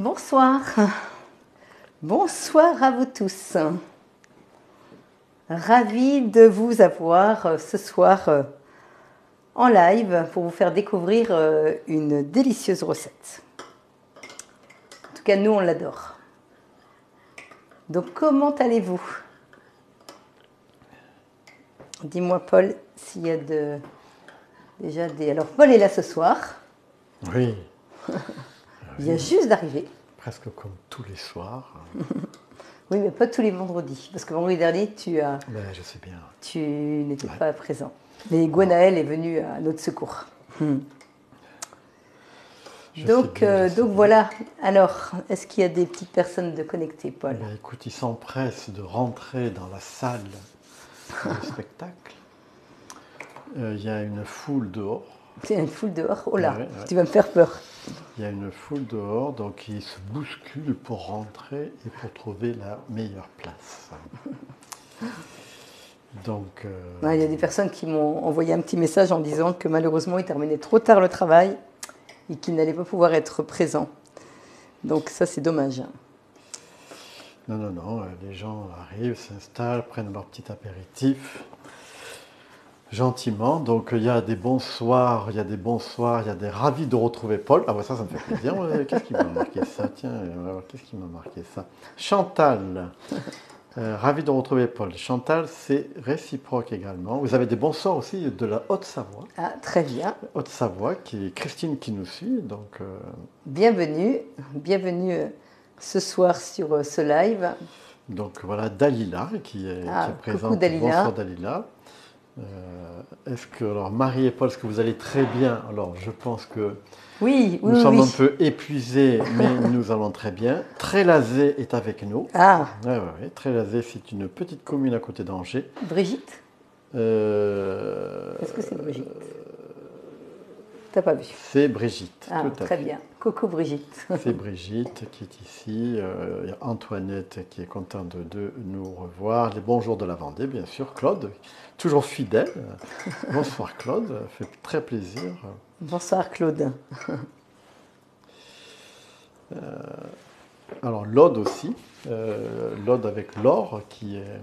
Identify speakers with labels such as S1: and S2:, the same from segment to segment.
S1: Bonsoir. Bonsoir à vous tous. Ravie de vous avoir ce soir en live pour vous faire découvrir une délicieuse recette. En tout cas, nous, on l'adore. Donc, comment allez-vous? Dis-moi, Paul, s'il y a déjà des... Alors, Paul est là ce soir.
S2: Oui.
S1: Il vient juste d'arriver.
S2: Presque comme tous les soirs.
S1: Oui, mais pas tous les vendredis. Parce que vendredi dernier,
S2: Je sais bien.
S1: Tu n'étais pas présent. Mais Gwenaël est venu à notre secours. Donc voilà. Alors, est-ce qu'il y a des petites personnes de connectées, Paul?
S2: Écoute, ils s'empressent de rentrer dans la salle de spectacle. Il y a une foule dehors.
S1: Il y a une foule dehors? Oh là,
S2: Ouais.
S1: Tu vas me faire peur.
S2: Il y a une foule dehors, donc ils se bousculent pour rentrer et pour trouver la meilleure place. Donc,
S1: Il y a des personnes qui m'ont envoyé un petit message en disant que malheureusement, ils terminaient trop tard le travail et qu'ils n'allaient pas pouvoir être présents. Donc ça, c'est dommage.
S2: Non, les gens arrivent, s'installent, prennent leur petit apéritif. Gentiment, donc il y a des bonsoirs, il y a des ravis de retrouver Paul. Ah ça me fait plaisir. Qu'est-ce qui m'a marqué ça? Tiens, on va voir qu'est-ce qui m'a marqué ça. Chantal, ravi de retrouver Paul. Chantal, c'est réciproque également. Vous avez des bonsoirs aussi de la Haute-Savoie.
S1: Ah, très bien.
S2: Haute-Savoie, qui est Christine qui nous suit. Donc,
S1: bienvenue ce soir sur ce live.
S2: Donc voilà, Dalila qui est présente.
S1: Coucou Dalila.
S2: Bonsoir Dalila. Est-ce que, alors Marie et Paul, est-ce que vous allez très bien? Alors je pense que nous sommes un peu épuisés, mais nous allons très bien. Trélazé est avec nous.
S1: Ah.
S2: Oui. Trélazé, c'est une petite commune à côté d'Angers.
S1: Brigitte? Est-ce que c'est Brigitte? T'as pas vu?
S2: C'est Brigitte.
S1: Ah, très bien. Coucou Brigitte.
S2: C'est Brigitte qui est ici. Il y a Antoinette qui est contente de nous revoir. Les bonjours de la Vendée, bien sûr. Claude, toujours fidèle. Bonsoir Claude, ça fait très plaisir.
S1: Bonsoir Claude.
S2: Alors l'Aude aussi. L'Aude avec Laure qui est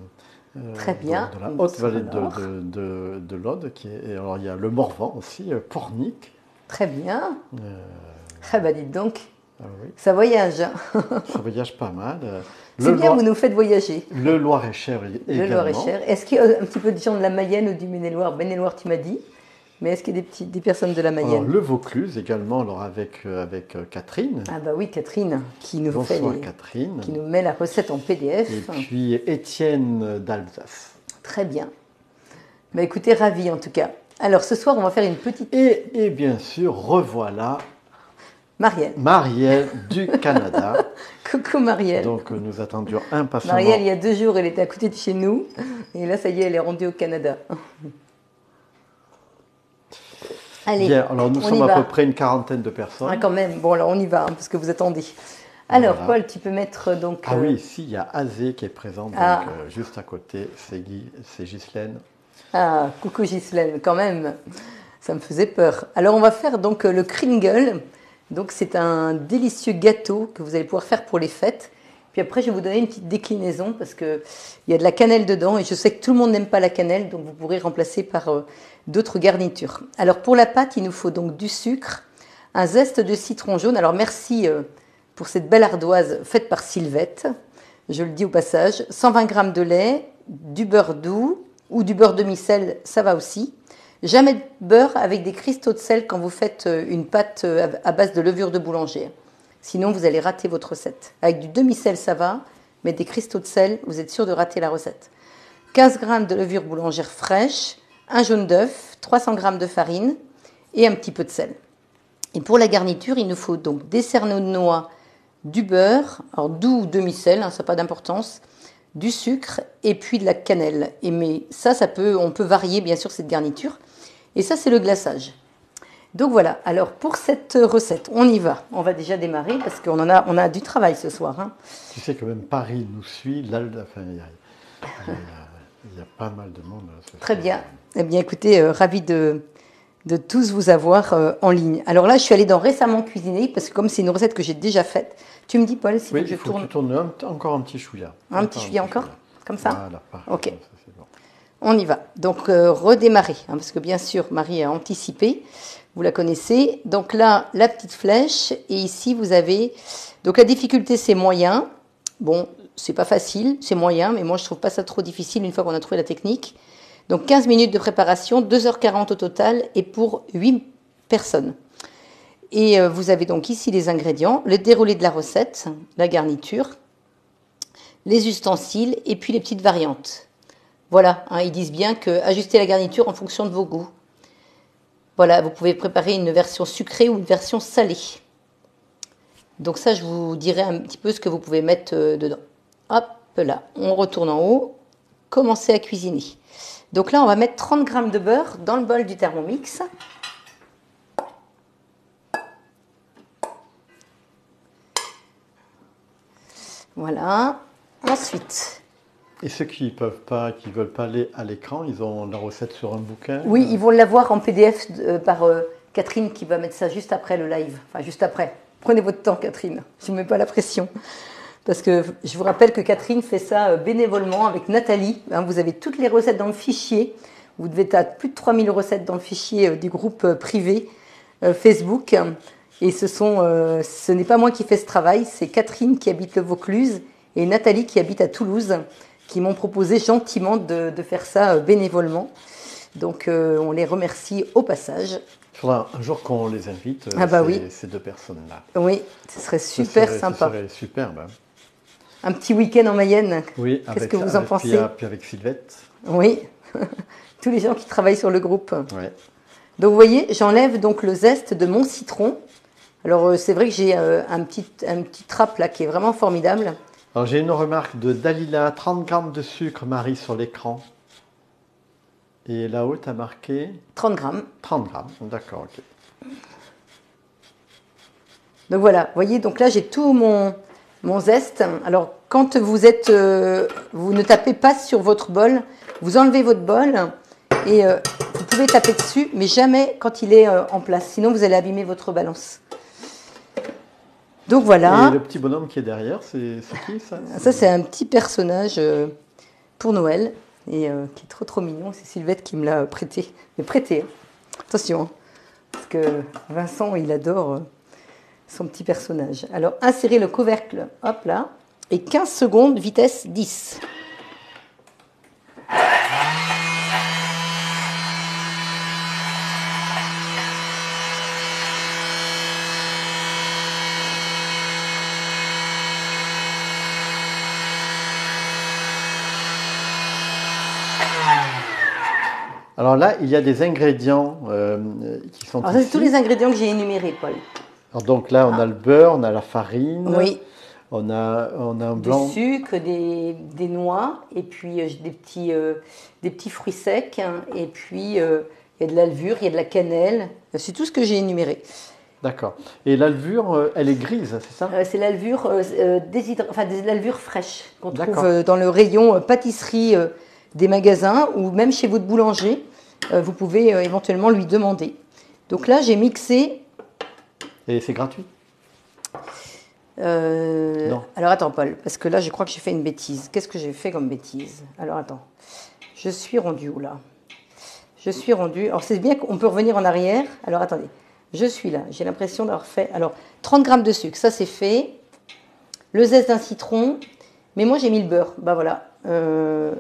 S1: très bien.
S2: De la haute vallée de l'Aude. Alors il y a le Morvan aussi, Pornic.
S1: Très bien. Dites donc,
S2: oui.
S1: Ça voyage.
S2: Ça voyage pas mal.
S1: C'est bien, vous nous faites voyager.
S2: Le Loir-et-Cher également.
S1: Le Loir-et-Cher. Est-ce qu'il y a un petit peu de gens de la Mayenne ou du Maine-et-Loire? Maine-et-Loire, tu m'as dit. Mais est-ce qu'il y a des personnes de la Mayenne?
S2: Alors, le Vaucluse également, alors avec Catherine.
S1: Ah oui, Catherine, qui nous
S2: Catherine.
S1: Qui nous met la recette en PDF.
S2: Et puis Étienne d'Alsace.
S1: Très bien. Écoutez, ravi en tout cas. Alors ce soir, on va faire une petite...
S2: Et bien sûr, revoilà Marielle du Canada.
S1: Coucou Marielle.
S2: Donc nous attendions impatiemment.
S1: Marielle, il y a 2 jours, elle était à côté de chez nous. Et là, ça y est, elle est rendue au Canada. Allez,
S2: bien, alors nous sommes à peu près une quarantaine de personnes.
S1: Ah, quand même. Bon, alors on y va, parce que vous attendez. Alors, voilà. Paul, tu peux mettre donc...
S2: Ah oui, ici, il y a Azé qui est présente, juste à côté. C'est Ghislaine.
S1: Ah, coucou Ghislaine, quand même. Ça me faisait peur. Alors, on va faire donc le Kringle. Donc, c'est un délicieux gâteau que vous allez pouvoir faire pour les fêtes. Puis après, je vais vous donner une petite déclinaison parce qu'il y a de la cannelle dedans. Et je sais que tout le monde n'aime pas la cannelle, donc vous pourrez remplacer par d'autres garnitures. Alors, pour la pâte, il nous faut donc du sucre, un zeste de citron jaune. Alors, merci pour cette belle ardoise faite par Sylvette. Je le dis au passage. 120 g de lait, du beurre doux ou du beurre demi-sel, ça va aussi. Jamais de beurre avec des cristaux de sel quand vous faites une pâte à base de levure de boulanger. Sinon, vous allez rater votre recette. Avec du demi-sel, ça va, mais des cristaux de sel, vous êtes sûr de rater la recette. 15 g de levure boulangère fraîche, un jaune d'œuf, 300 g de farine et un petit peu de sel. Et pour la garniture, il nous faut donc des cerneaux de noix, du beurre, alors doux ou demi-sel, ça n'a pas d'importance, du sucre et puis de la cannelle. Mais on peut varier bien sûr cette garniture. Et ça, c'est le glaçage. Donc voilà, alors pour cette recette, on y va. On va déjà démarrer parce qu'on a du travail ce soir.
S2: Tu sais que même Paris nous suit. Là, il y a pas mal de monde.
S1: Très bien. Eh bien, écoutez, ravi de de tous vous avoir en ligne. Alors là, je suis allée dans récemment cuisiné parce que comme c'est une recette que j'ai déjà faite, tu me dis Paul si
S2: Oui,
S1: je
S2: il faut
S1: tourne
S2: que tu tournes encore un petit chouïa.
S1: un petit chouïa encore, comme ça.
S2: Voilà, parfait.
S1: Ok.
S2: Ça, c'est bon.
S1: On y va. Donc redémarrer, hein, parce que bien sûr Marie a anticipé, vous la connaissez. Donc là, la petite flèche et ici vous avez. Donc la difficulté c'est moyen. Bon, c'est pas facile, c'est moyen, mais moi je trouve pas ça trop difficile une fois qu'on a trouvé la technique. Donc 15 minutes de préparation, 2h40 au total et pour 8 personnes. Et vous avez donc ici les ingrédients, le déroulé de la recette, la garniture, les ustensiles et puis les petites variantes. Voilà, hein, ils disent bien que ajustez la garniture en fonction de vos goûts. Voilà, vous pouvez préparer une version sucrée ou une version salée. Donc ça, je vous dirai un petit peu ce que vous pouvez mettre dedans. Hop là, on retourne en haut, commencez à cuisiner. Donc là, on va mettre 30 g de beurre dans le bol du Thermomix. Voilà, ensuite...
S2: Et ceux qui ne veulent pas aller à l'écran, ils ont la recette sur un bouquin?
S1: Oui, ils vont l'avoir en PDF par Catherine qui va mettre ça juste après le live. Enfin, juste après. Prenez votre temps, Catherine. Je ne mets pas la pression. Parce que je vous rappelle que Catherine fait ça bénévolement avec Nathalie. Hein, vous avez toutes les recettes dans le fichier. Vous devez être plus de 3000 recettes dans le fichier du groupe privé Facebook. Et ce n'est pas moi qui fais ce travail, c'est Catherine qui habite le Vaucluse et Nathalie qui habite à Toulouse, qui m'ont proposé gentiment de faire ça bénévolement. Donc on les remercie au passage.
S2: Il faudra un jour qu'on les invite,
S1: oui.
S2: ces deux personnes-là.
S1: Oui, ce serait super sympa.
S2: Ce serait superbe. Hein.
S1: Un petit week-end en Mayenne.
S2: Oui,
S1: qu'est-ce que vous en pensez?
S2: Puis avec Sylvette.
S1: Oui, tous les gens qui travaillent sur le groupe.
S2: Ouais.
S1: Donc vous voyez, j'enlève donc le zeste de mon citron. Alors c'est vrai que j'ai un petit trappe là qui est vraiment formidable.
S2: Alors j'ai une remarque de Dalila, 30 g de sucre, Marie, sur l'écran. Et là-haut, tu as marqué
S1: 30 g.
S2: 30 g, d'accord, ok.
S1: Donc voilà, vous voyez, donc là j'ai tout mon zeste. Alors quand vous êtes, vous ne tapez pas sur votre bol, vous enlevez votre bol et vous pouvez taper dessus, mais jamais quand il est en place, sinon vous allez abîmer votre balance. Donc voilà.
S2: Et le petit bonhomme qui est derrière, c'est qui ça?
S1: Ça c'est un petit personnage pour Noël et qui est trop mignon. C'est Sylvette qui me l'a prêté. Mais prêté, hein. Attention, hein, parce que Vincent il adore son petit personnage. Alors insérez le couvercle, hop là, et 15 secondes, vitesse 10.
S2: Alors là, il y a des ingrédients qui sont
S1: Alors ça,
S2: ici.
S1: c'est tous les ingrédients que j'ai énumérés, Paul.
S2: Alors donc là, on a le beurre, on a la farine,
S1: oui.
S2: on a un blanc.
S1: Du sucre, des noix, et puis des petits fruits secs, hein, et puis il y a de la levure, il y a de la cannelle. C'est tout ce que j'ai énuméré.
S2: D'accord. Et la levure, elle est grise, c'est ça?
S1: C'est la levure de la levure fraîche qu'on trouve dans le rayon pâtisserie des magasins ou même chez votre boulanger. Vous pouvez éventuellement lui demander. Donc là, j'ai mixé.
S2: Et c'est gratuit?
S1: Non. Alors attends, Paul, parce que là, je crois que j'ai fait une bêtise. Qu'est-ce que j'ai fait comme bêtise? Alors attends. Je suis rendue où là? Je suis rendue. Alors c'est bien qu'on peut revenir en arrière. Alors attendez. Je suis là. J'ai l'impression d'avoir fait. Alors 30 g de sucre, ça c'est fait. Le zeste d'un citron. Mais moi j'ai mis le beurre. Bah voilà.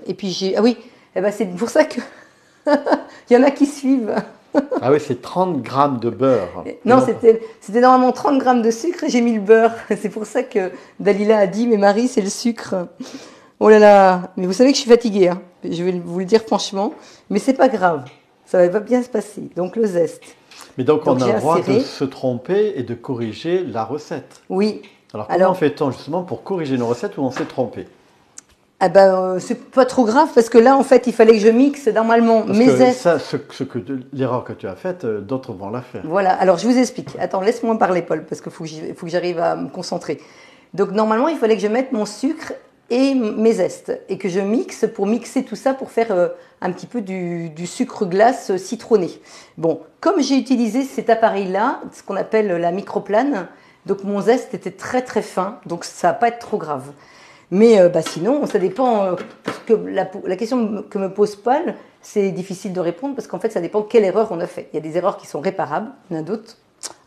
S1: Et puis j'ai. Ah oui. Eh ben, c'est pour ça que. Il y en a qui suivent.
S2: Ah oui, c'est 30 g de beurre.
S1: Non, c'était normalement 30 g de sucre et j'ai mis le beurre. C'est pour ça que Dalila a dit, mais Marie, c'est le sucre. Oh là là, mais vous savez que je suis fatiguée, hein. Je vais vous le dire franchement, mais c'est pas grave, ça va bien se passer. Donc le zeste.
S2: Mais donc on a le droit de se tromper et de corriger la recette.
S1: Oui.
S2: Alors comment fait-on justement pour corriger une recette où on s'est trompé?
S1: Ah ben, c'est pas trop grave parce que là, en fait, il fallait que je mixe normalement mes zestes.
S2: L'erreur que tu as faite, d'autres vont la faire.
S1: Voilà, alors je vous explique. Attends, laisse-moi parler, Paul, parce qu'il faut que j'arrive à me concentrer. Donc, normalement, il fallait que je mette mon sucre et mes zestes. Et que je mixe pour mixer tout ça pour faire un petit peu du sucre glace citronné. Bon, comme j'ai utilisé cet appareil-là, ce qu'on appelle la microplane, donc mon zeste était très très fin, donc ça va pas être trop grave. Mais sinon, ça dépend. Parce que la question que me pose Paul, c'est difficile de répondre parce qu'en fait, ça dépend quelle erreur on a fait. Il y a des erreurs qui sont réparables, il y en a d'autres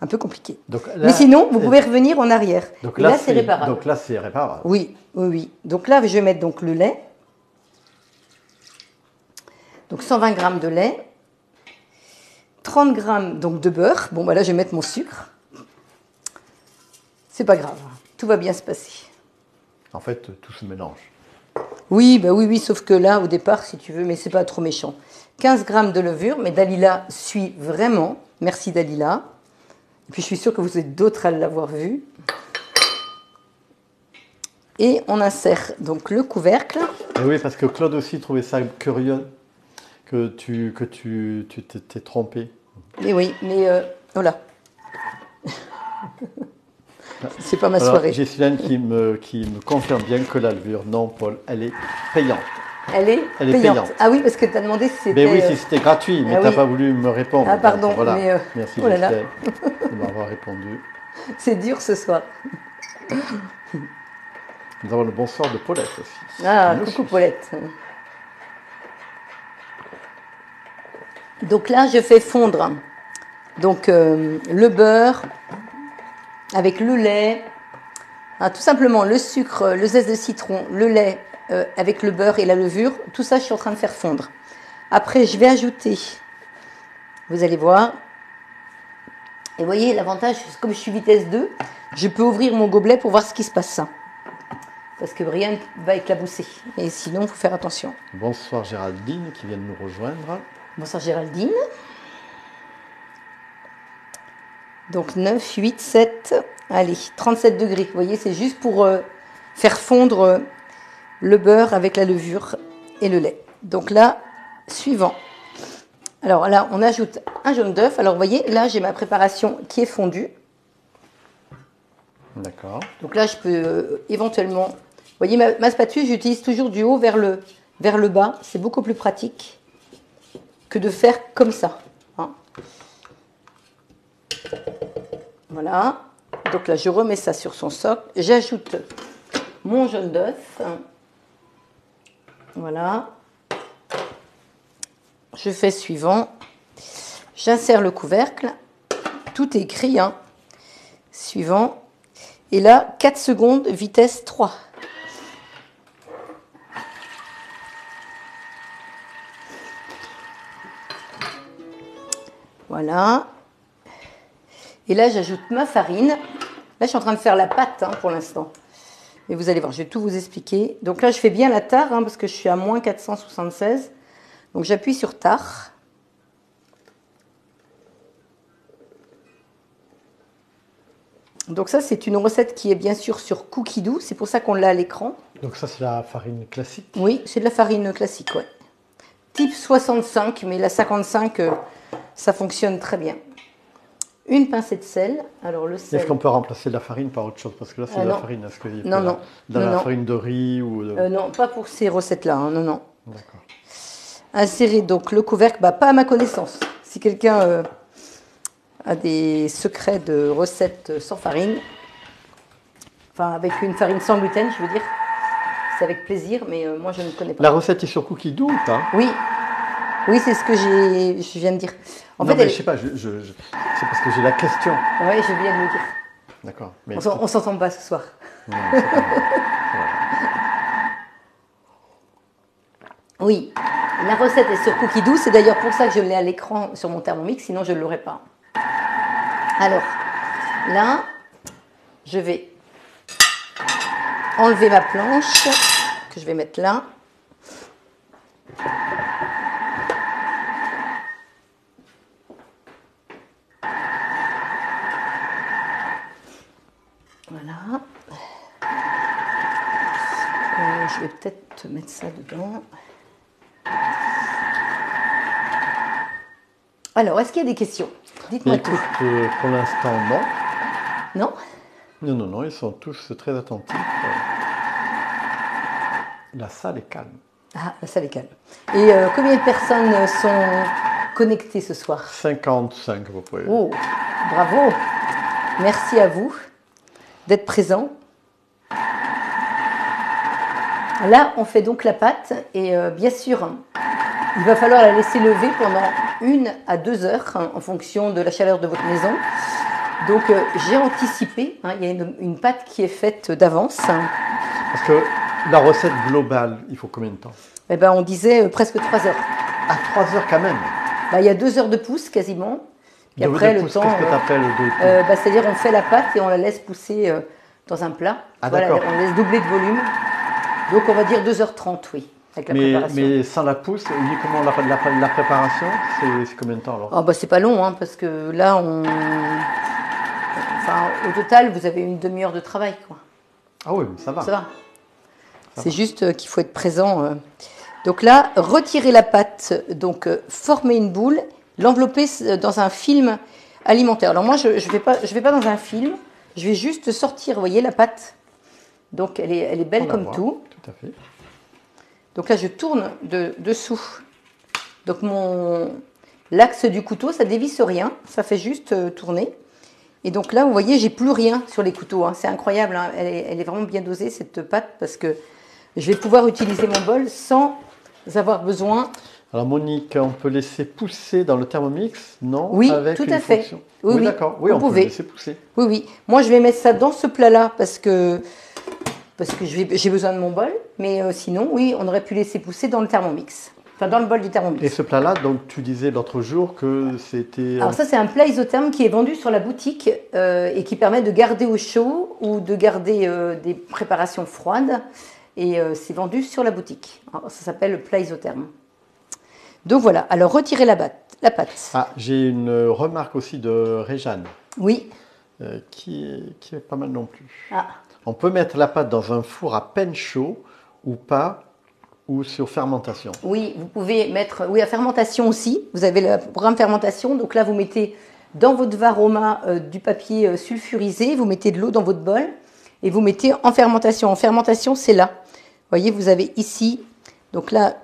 S1: un peu compliquées. Donc là, mais sinon, vous pouvez revenir en arrière.
S2: Donc là, c'est réparable. Donc là, c'est réparable.
S1: Oui, oui, oui. Donc là, je vais mettre donc le lait. Donc 120 g de lait, 30 g donc de beurre. Bon, là, je vais mettre mon sucre. C'est pas grave, tout va bien se passer.
S2: En fait, tout se mélange.
S1: Oui, oui, sauf que là, au départ, si tu veux, mais c'est pas trop méchant. 15 g de levure, mais Dalila suit vraiment. Merci Dalila. Et puis je suis sûre que vous êtes d'autres à l'avoir vu. Et on insère donc le couvercle.
S2: Et oui, parce que Claude aussi trouvait ça curieux que tu t'es trompé.
S1: Et oui, mais voilà. C'est pas ma soirée.
S2: J'ai Sylvain qui me confirme bien que la levure, non Paul, elle est payante.
S1: Elle est payante. Ah oui, parce que tu as demandé si c'était...
S2: Mais oui, si c'était gratuit, mais tu n'as pas voulu me répondre.
S1: Ah pardon, donc, voilà. Mais
S2: merci oh de m'avoir répondu.
S1: C'est dur ce soir.
S2: Nous avons le bonsoir de Paulette aussi.
S1: Ah, coucou Paulette. Donc là, je fais fondre donc, le beurre avec le lait, tout simplement le sucre, le zeste de citron, le lait avec le beurre et la levure. Tout ça, je suis en train de faire fondre. Après, je vais ajouter, vous allez voir, et vous voyez l'avantage, comme je suis vitesse 2, je peux ouvrir mon gobelet pour voir ce qui se passe. Parce que rien ne va éclabousser. Et sinon, il faut faire attention.
S2: Bonsoir Géraldine qui vient de nous rejoindre.
S1: Bonsoir Géraldine. Donc 9, 8, 7, allez, 37 degrés. Vous voyez, c'est juste pour faire fondre le beurre avec la levure et le lait. Donc là, suivant. Alors là, on ajoute un jaune d'œuf. Alors vous voyez, là, j'ai ma préparation qui est fondue.
S2: D'accord.
S1: Donc là, je peux éventuellement... Vous voyez, ma spatule, j'utilise toujours du haut vers le bas. C'est beaucoup plus pratique que de faire comme ça. Voilà. Donc là, je remets ça sur son socle. J'ajoute mon jaune d'œuf. Voilà. Je fais suivant. J'insère le couvercle. Tout est écrit. Suivant. Et là, 4 secondes, vitesse 3. Voilà. Et là, j'ajoute ma farine. Là, je suis en train de faire la pâte pour l'instant. Et vous allez voir, je vais tout vous expliquer. Donc là, je fais bien la tare parce que je suis à moins 476. Donc j'appuie sur tare. Donc ça, c'est une recette qui est bien sûr sur Cookie Dough. C'est pour ça qu'on l'a à l'écran.
S2: Donc ça, c'est la farine classique?
S1: Oui, c'est de la farine classique, ouais. Type 65, mais la 55, ça fonctionne très bien. Une pincée de sel. Alors le sel.
S2: Est-ce qu'on peut remplacer la farine par autre chose? Parce que là, c'est de la farine. Est-ce qu'il y a
S1: non.
S2: la farine de riz ou de...
S1: Non, pas pour ces recettes-là. Non.
S2: D'accord.
S1: Insérer donc le couvercle, pas à ma connaissance. Si quelqu'un a des secrets de recettes sans farine, enfin avec une farine sans gluten, je veux dire, c'est avec plaisir, mais moi je ne connais pas.
S2: La recette est sur Cookie Dough ou pas?
S1: Oui, c'est ce que je viens de dire. En fait,
S2: mais je sais pas, c'est parce que j'ai la question.
S1: Oui, je viens de le dire.
S2: D'accord.
S1: On s'entend pas ce soir.
S2: Non, c'est pas grave.
S1: Oui, la recette est sur Cookie Dough. C'est d'ailleurs pour ça que je l'ai à l'écran sur mon Thermomix, sinon je ne l'aurais pas. Alors, là, je vais enlever ma planche, que je vais mettre là. Voilà. Je vais peut-être mettre ça dedans. Alors, est-ce qu'il y a des questions? Dites-moi tout.
S2: Pour l'instant, non.
S1: Non?
S2: Non, ils sont tous très attentifs. La salle est calme.
S1: Ah, la salle est calme. Et combien de personnes sont connectées ce soir?
S2: 55, vous pouvez.
S1: Oh, bravo. Merci à vous d'être présents. Là, on fait donc la pâte et bien sûr, il va falloir la laisser lever pendant 1 à 2 heures hein, en fonction de la chaleur de votre maison. Donc, j'ai anticipé, hein, il y a une pâte qui est faite d'avance.
S2: Parce que la recette globale, il faut combien de temps?
S1: Eh ben, on disait presque 3 heures.
S2: À 3 heures quand même.
S1: Bah, il y a 2 heures de pousse quasiment. Puis après, le temps.
S2: Qu'est-ce que tu appelles de
S1: bah, c'est-à-dire, on fait la pâte et on la laisse pousser dans un plat.
S2: Ah,
S1: voilà,
S2: d'accord.
S1: on laisse doubler de volume. Donc, on va dire 2h30, oui, avec la préparation.
S2: Mais sans la pousse, uniquement la préparation, c'est combien de temps alors?
S1: Oh, bah, c'est pas long, hein, parce que là, enfin, au total, vous avez une demi-heure de travail, quoi.
S2: Ah oui, ça va.
S1: Ça va. C'est juste qu'il faut être présent. Donc là, retirer la pâte, donc former une boule, l'envelopper dans un film alimentaire. Alors moi, je vais pas dans un film, je vais juste sortir, vous voyez, la pâte. Donc elle est belle comme tout.
S2: Tout à fait.
S1: Donc là, je tourne dessous. Donc l'axe du couteau, ça dévisse rien, ça fait juste tourner. Et donc là, vous voyez, j'ai plus rien sur les couteaux. Hein. C'est incroyable, hein. Elle est vraiment bien dosée cette pâte parce que je vais pouvoir utiliser mon bol sans avoir besoin.
S2: Alors Monique, on peut laisser pousser dans le Thermomix, non?
S1: Oui,
S2: avec
S1: tout
S2: une
S1: à fait.
S2: fonction.
S1: Oui, oui,
S2: d'accord. Oui,
S1: vous
S2: on peut
S1: pouvez.
S2: laisser pousser.
S1: Oui, oui. Moi, je vais mettre ça dans ce plat-là parce que j'ai besoin de mon bol. Mais sinon, oui, on aurait pu laisser pousser dans le Thermomix. Enfin, dans le bol du Thermomix.
S2: Et ce plat-là, donc tu disais l'autre jour que c'était...
S1: Alors ça, c'est un plat isotherme qui est vendu sur la boutique et qui permet de garder au chaud ou de garder des préparations froides. Et c'est vendu sur la boutique. Alors, ça s'appelle le plat isotherme. Donc voilà, alors retirez la pâte.
S2: Ah, j'ai une remarque aussi de Réjeanne.
S1: Oui.
S2: Qui est pas mal non plus.
S1: Ah.
S2: On peut mettre la pâte dans un four à peine chaud ou pas, ou sur fermentation.
S1: Oui, vous pouvez mettre, oui, à fermentation aussi. Vous avez le programme fermentation. Donc là, vous mettez dans votre varoma du papier sulfurisé, vous mettez de l'eau dans votre bol et vous mettez en fermentation. En fermentation, c'est là. Vous voyez, vous avez ici. Donc là,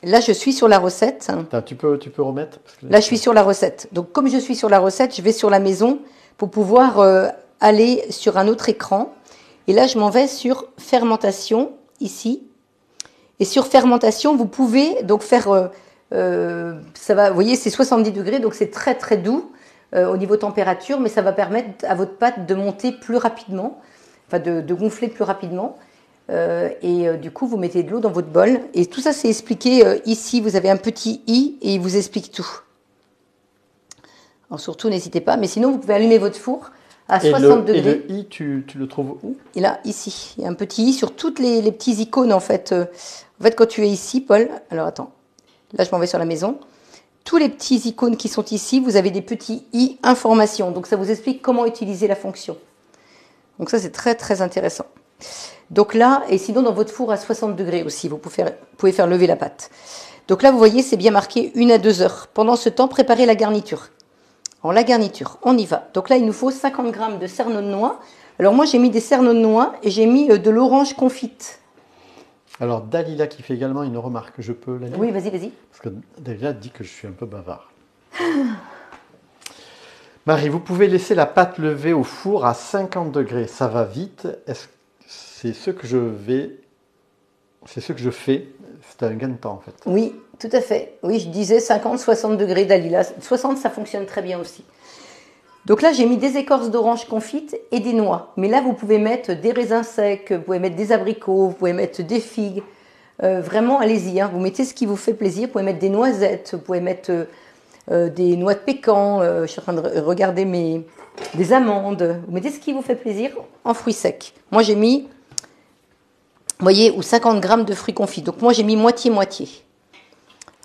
S1: je suis sur la recette.
S2: Attends, tu peux remettre parce que
S1: là, je suis sur la recette. Donc, comme je suis sur la recette, je vais sur la maison pour pouvoir aller sur un autre écran. Et là, je m'en vais sur fermentation, ici. Et sur fermentation, vous pouvez donc faire... ça va, vous voyez, c'est 70 degrés, donc c'est très, très doux au niveau température, mais ça va permettre à votre pâte de monter plus rapidement, enfin de gonfler plus rapidement. Du coup, vous mettez de l'eau dans votre bol. Et tout ça, c'est expliqué ici. Vous avez un petit i et il vous explique tout. Alors surtout, n'hésitez pas. Mais sinon, vous pouvez allumer votre four à 60 degrés.
S2: Et le i, tu le trouves où?
S1: Et là, ici. Il y a un petit i sur toutes les petits icônes, en fait. En fait, quand tu es ici, Paul... Alors, attends. Là, je m'en vais sur la maison. Tous les petits icônes qui sont ici, vous avez des petits i information. Donc, ça vous explique comment utiliser la fonction. Donc, ça, c'est très, très intéressant. Donc là, et sinon dans votre four à 60 degrés aussi, vous pouvez faire lever la pâte. Donc là, vous voyez, c'est bien marqué 1 à 2 heures. Pendant ce temps, préparez la garniture. Alors la garniture, on y va. Donc là, il nous faut 50 g de cerneaux de noix. Alors moi, j'ai mis des cerneaux de noix et j'ai mis de l'orange confite.
S2: Alors Dalila qui fait également une remarque, je peux la lire?
S1: Oui, vas-y, vas-y.
S2: Parce que Dalila dit que je suis un peu bavard. Marie, vous pouvez laisser la pâte lever au four à 50 degrés. Ça va vite. C'est ce que je fais. C'est un gain de temps en fait.
S1: Oui, tout à fait. Oui, je disais 50-60 degrés Dalila. 60, ça fonctionne très bien aussi. Donc là, j'ai mis des écorces d'orange confite et des noix. Mais là, vous pouvez mettre des raisins secs, vous pouvez mettre des abricots, vous pouvez mettre des figues. Vraiment, allez-y. Hein. Vous mettez ce qui vous fait plaisir. Vous pouvez mettre des noisettes, vous pouvez mettre des noix de pécan. Je suis en train de regarder des amandes. Vous mettez ce qui vous fait plaisir en fruits secs. Moi, j'ai mis... Vous voyez, ou 50 g de fruits confits. Donc moi, j'ai mis moitié-moitié.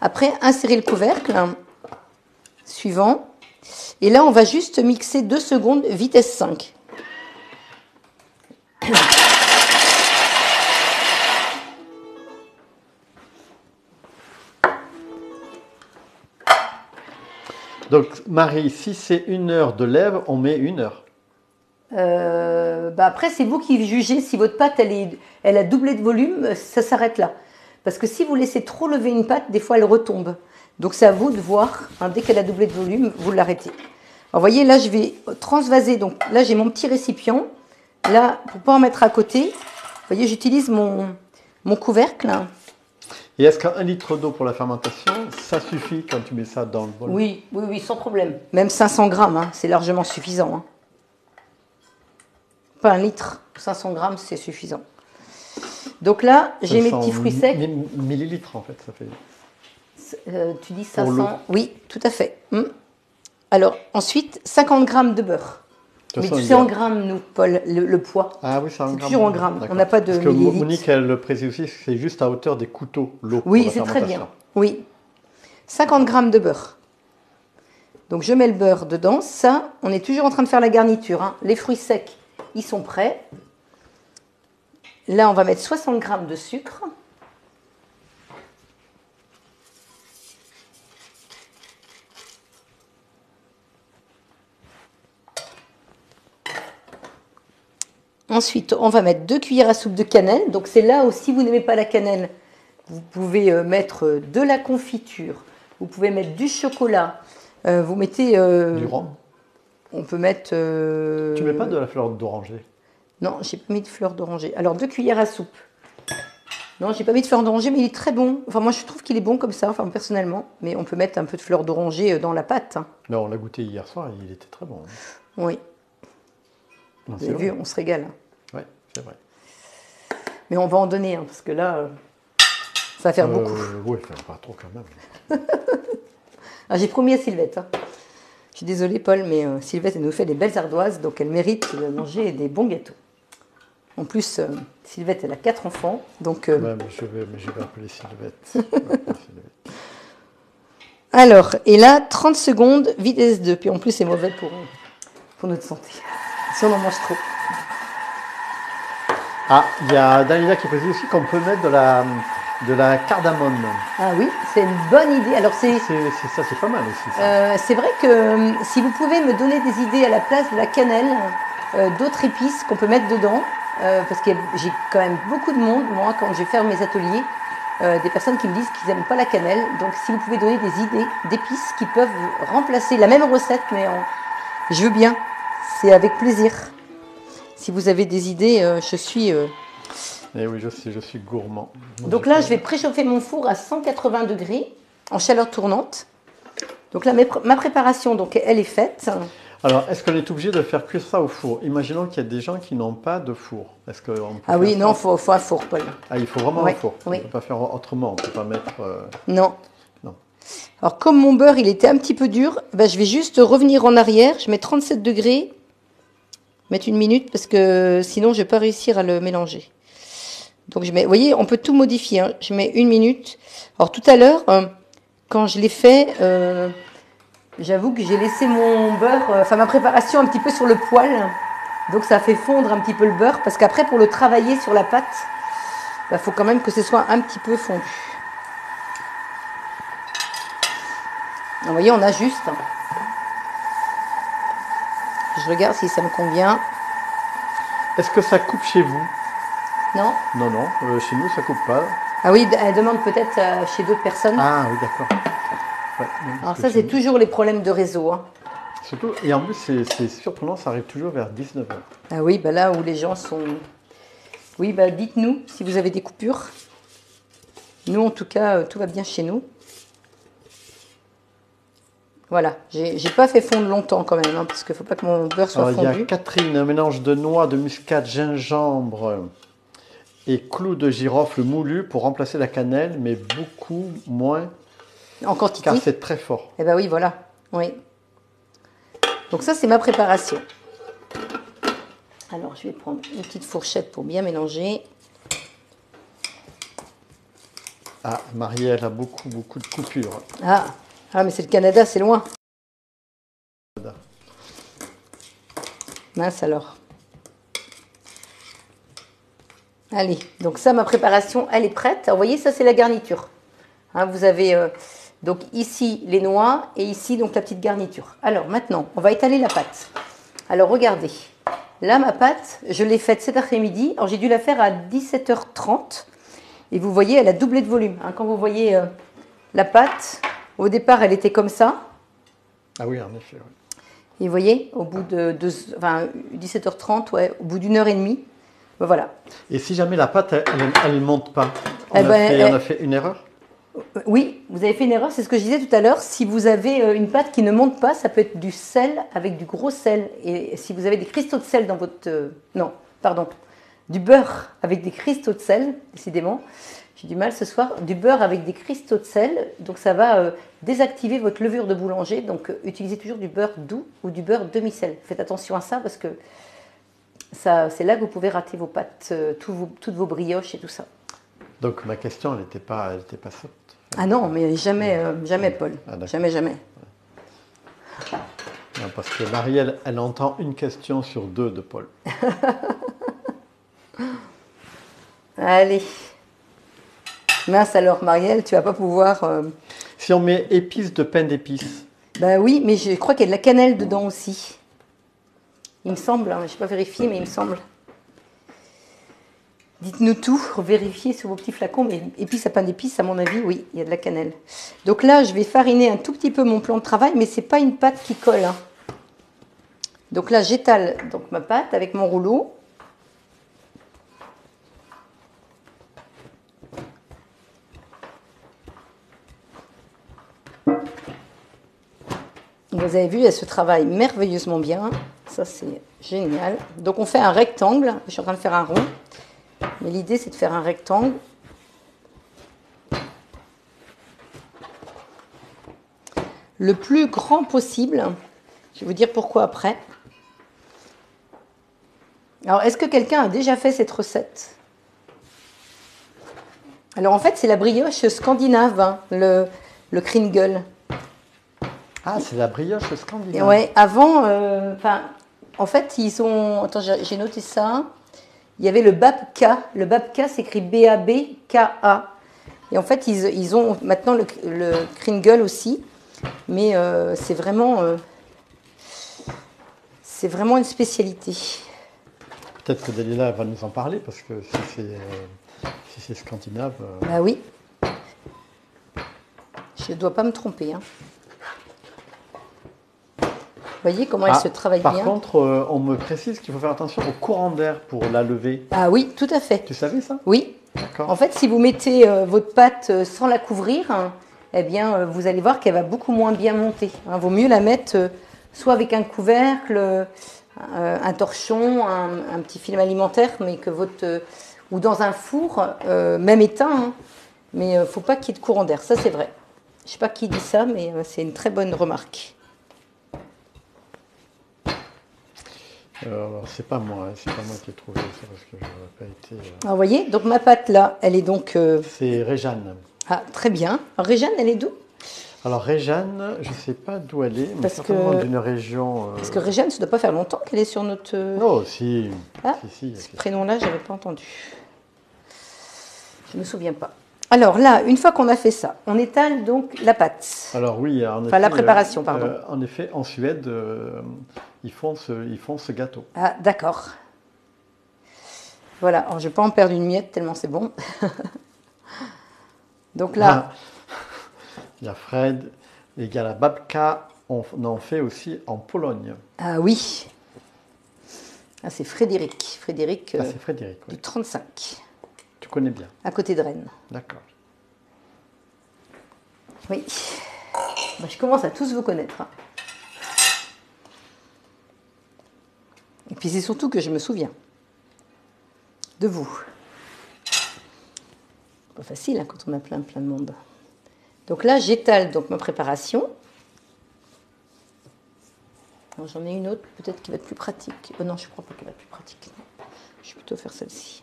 S1: Après, insérez le couvercle. Suivant. Et là, on va juste mixer 2 secondes, vitesse 5.
S2: Donc Marie, si c'est 1 heure de lèvres, on met 1 heure.
S1: Après, c'est vous qui jugez si votre pâte elle a doublé de volume, ça s'arrête là. Parce que si vous laissez trop lever une pâte, des fois elle retombe. Donc c'est à vous de voir, hein, dès qu'elle a doublé de volume, vous l'arrêtez. Alors vous voyez, là je vais transvaser, donc là j'ai mon petit récipient. Là, pour ne pas en mettre à côté, vous voyez, j'utilise mon couvercle.
S2: Et est-ce qu'un litre d'eau pour la fermentation, ça suffit quand tu mets ça dans le bol?
S1: Oui, oui, oui, sans problème. Même 500 grammes, hein, c'est largement suffisant. Hein. Pas un litre, 500 grammes, c'est suffisant. Donc là, j'ai mes petits fruits secs.
S2: Millilitres en fait, ça fait.
S1: Tu dis 500? Oui, tout à fait. Alors, ensuite, 50 grammes de beurre. Mais tu sais en grammes, nous, Paul, le poids.
S2: Ah oui, c'est en grammes.
S1: Toujours en grammes. On n'a pas de
S2: Parce que
S1: millilitres.
S2: Monique, elle le précise aussi, c'est juste à hauteur des couteaux, l'eau.
S1: Oui, c'est très bien. Oui. 50 grammes de beurre. Donc, je mets le beurre dedans. Ça, on est toujours en train de faire la garniture. Hein. Les fruits secs, ils sont prêts. Là, on va mettre 60 grammes de sucre. Ensuite, on va mettre 2 cuillères à soupe de cannelle. Donc, c'est là où, si vous n'aimez pas la cannelle, vous pouvez mettre de la confiture. Vous pouvez mettre du chocolat. Vous mettez...
S2: du rhum.
S1: On peut mettre...
S2: Tu mets pas de la fleur d'oranger?
S1: Non, j'ai pas mis de fleur d'oranger. Alors, 2 cuillères à soupe. Non, j'ai pas mis de fleur d'oranger, mais il est très bon. Enfin, moi, je trouve qu'il est bon comme ça, enfin, personnellement. Mais on peut mettre un peu de fleur d'oranger dans la pâte. Hein.
S2: Là, on l'a goûté hier soir, il était très bon.
S1: Oui.
S2: Non,
S1: vous avez vu, on se régale.
S2: Oui, c'est vrai.
S1: Mais on va en donner, hein, parce que là, ça va faire beaucoup.
S2: Oui, pas trop quand même.
S1: Ah, j'ai promis à Sylvette. Hein. Je suis désolée, Paul, mais Sylvette, elle nous fait des belles ardoises, donc elle mérite de manger des bons gâteaux. En plus, Sylvette, elle a 4 enfants, donc...
S2: Mais je vais appeler Sylvette.
S1: Alors, et là, 30 secondes, vitesse 2. Puis en plus, c'est mauvais pour notre santé. Si on en mange trop.
S2: Ah, il y a Dalila qui précise aussi qu'on peut mettre de la cardamome.
S1: Ah oui, c'est une bonne idée. Alors
S2: ça, c'est pas mal aussi.
S1: C'est vrai que si vous pouvez me donner des idées à la place de la cannelle, d'autres épices qu'on peut mettre dedans, parce que j'ai quand même beaucoup de monde, moi, quand je vais faire mes ateliers, des personnes qui me disent qu'ils n'aiment pas la cannelle. Donc si vous pouvez donner des idées d'épices qui peuvent remplacer la même recette, mais je veux bien, c'est avec plaisir. Si vous avez des idées, je suis...
S2: Eh oui, je suis gourmand.
S1: Donc là, je vais préchauffer mon four à 180 degrés en chaleur tournante. Donc là, ma préparation, donc, elle est faite.
S2: Alors, est-ce qu'on est obligé de faire cuire ça au four? Imaginons qu'il y a des gens qui n'ont pas de four. Est-ce qu'on peut
S1: Ah oui, non, il faut un four, Paul.
S2: Ah, il faut vraiment un four.
S1: Oui.
S2: On ne peut pas faire autrement, on ne peut pas mettre...
S1: Non.
S2: Non.
S1: Alors, comme mon beurre, il était un petit peu dur, ben, je vais juste revenir en arrière. Je mets 37 degrés. Mettre 1 minute parce que sinon, je ne vais pas réussir à le mélanger. Donc, je mets, vous voyez, on peut tout modifier. Hein. Je mets 1 minute. Alors, tout à l'heure, quand je l'ai fait, j'avoue que j'ai laissé mon beurre, ma préparation un petit peu sur le poêle. Donc, ça fait fondre un petit peu le beurre. Parce qu'après, pour le travailler sur la pâte, il faut quand même que ce soit un petit peu fondu. Donc, vous voyez, on ajuste. Je regarde si ça me convient.
S2: Est-ce que ça coupe chez vous?
S1: Non.
S2: Non, chez nous ça coupe pas.
S1: Ah oui, elle demande peut-être chez d'autres personnes.
S2: Ah oui, d'accord. Ouais,
S1: alors ça, c'est toujours les problèmes de réseau. Hein.
S2: Surtout, et en plus, c'est surprenant, ça arrive toujours vers 19h.
S1: Ah oui, bah là où les gens sont... Oui, bah dites-nous si vous avez des coupures. Nous, en tout cas, tout va bien chez nous. Voilà, j'ai pas fait fondre longtemps quand même, hein, parce qu'il ne faut pas que mon beurre soit fondu.
S2: Il y a Catherine, un mélange de noix, de muscade, gingembre et clous de girofle moulu pour remplacer la cannelle, mais beaucoup moins
S1: en quantité.
S2: Car c'est très fort.
S1: Eh bien oui, voilà. Oui. Donc ça, c'est ma préparation. Alors, je vais prendre une petite fourchette pour bien mélanger.
S2: Ah, Marielle a beaucoup de coupures.
S1: Ah, mais c'est le Canada, c'est loin. Mince alors. Allez, donc ça, ma préparation, elle est prête. Alors, vous voyez, ça, c'est la garniture. Hein, vous avez donc ici les noix et ici donc la petite garniture. Alors maintenant, on va étaler la pâte. Alors regardez, Là, ma pâte, je l'ai faite cet après-midi. Alors, j'ai dû la faire à 17h30. Et vous voyez, elle a doublé de volume. Hein. Quand vous voyez la pâte, au départ, elle était comme ça.
S2: Ah oui, en effet. Oui.
S1: Et vous voyez, au bout de 17h30, ouais, au bout d'une heure et demie, ben voilà.
S2: Et si jamais la pâte, elle ne monte pas, on a fait une erreur?
S1: Oui, vous avez fait une erreur, c'est ce que je disais tout à l'heure. Si vous avez une pâte qui ne monte pas, ça peut être du sel avec du gros sel. Et si vous avez des cristaux de sel dans votre... non, pardon. Du beurre avec des cristaux de sel, décidément. J'ai du mal ce soir. Du beurre avec des cristaux de sel. Donc ça va désactiver votre levure de boulanger. Donc utilisez toujours du beurre doux ou du beurre demi-sel. Faites attention à ça parce que c'est là que vous pouvez rater vos pâtes, toutes vos brioches et tout ça.
S2: Donc ma question, elle n'était pas sotte.
S1: Ah non, mais jamais, jamais Paul. Jamais, jamais.
S2: Non, parce que Marielle, elle entend une question sur deux de Paul.
S1: Allez. Mince alors, Marielle, tu vas pas pouvoir...
S2: Si on met épices de pain d'épices.
S1: Ben oui, mais je crois qu'il y a de la cannelle dedans aussi. Il me semble, hein, je n'ai pas vérifié, mais il me semble. Dites-nous tout, vérifiez sur vos petits flacons, mais épices à pain d'épices, à mon avis, oui, il y a de la cannelle. Donc là, je vais fariner un tout petit peu mon plan de travail, mais ce n'est pas une pâte qui colle. Hein. Donc là, j'étale donc ma pâte avec mon rouleau. Vous avez vu, elle se travaille merveilleusement bien. Ça, c'est génial. Donc, on fait un rectangle. Je suis en train de faire un rond. Mais l'idée, c'est de faire un rectangle. Le plus grand possible. Je vais vous dire pourquoi après. Alors, est-ce que quelqu'un a déjà fait cette recette? Alors, en fait, c'est la brioche scandinave, hein, le kringle.
S2: Ah, c'est la brioche scandinave.
S1: Ouais, avant, en fait, ils ont... Attends, j'ai noté ça. Il y avait le babka. Le babka s'écrit B-A-B-K-A. Et en fait, ils ont maintenant le kringle aussi. Mais c'est vraiment une spécialité.
S2: Peut-être que Dalila va nous en parler, parce que si c'est scandinave...
S1: Bah oui. Je ne dois pas me tromper, hein. Vous voyez comment elle se travaille bien.
S2: Par contre, on me précise qu'il faut faire attention au courant d'air pour la lever.
S1: Ah oui, tout à fait.
S2: Tu savais ça?
S1: Oui.
S2: D'accord.
S1: En fait, si vous mettez votre pâte sans la couvrir, hein, eh bien, vous allez voir qu'elle va beaucoup moins bien monter. Il vaut mieux la mettre soit avec un couvercle, un torchon, un petit film alimentaire, mais que ou dans un four, même éteint. Hein, mais il ne faut pas qu'il y ait de courant d'air. Ça, c'est vrai. Je ne sais pas qui dit ça, mais c'est une très bonne remarque.
S2: Alors, c'est pas moi qui ai trouvé ça, parce que je n'aurais pas été...
S1: Alors, vous voyez, donc ma pâte là, elle est donc...
S2: C'est Réjeanne.
S1: Ah, très bien. Alors, Réjeanne, elle est d'où?
S2: Alors Réjeanne, je ne sais pas d'où elle est, mais
S1: parce
S2: certainement d'une région...
S1: Parce que Réjeanne, ça ne doit pas faire longtemps qu'elle est sur notre...
S2: Non, si.
S1: Ah,
S2: si,
S1: ce prénom-là, je n'avais pas entendu. Je ne me souviens pas. Alors là, une fois qu'on a fait ça, on étale donc la pâte.
S2: Alors oui, en
S1: effet, la préparation, pardon.
S2: En effet, en Suède, ils font ce gâteau.
S1: Ah, d'accord. Voilà, alors je ne vais pas en perdre une miette tellement c'est bon. Donc là...
S2: Il y a Fred, et il y a la babka, on en fait aussi en Pologne.
S1: Ah oui. Ah, c'est Frédéric. Frédéric,
S2: c'est Frédéric, oui.
S1: Du 35.
S2: Tu connais bien.
S1: À côté de Rennes.
S2: D'accord.
S1: Oui. Bah, je commence à tous vous connaître. Hein. Et puis c'est surtout que je me souviens de vous. Pas facile hein, quand on a plein de monde. Donc là, j'étale donc ma préparation. J'en ai une autre, peut-être qui va être plus pratique. Oh non, je ne crois pas qu'elle va être plus pratique. Non. Je vais plutôt faire celle-ci.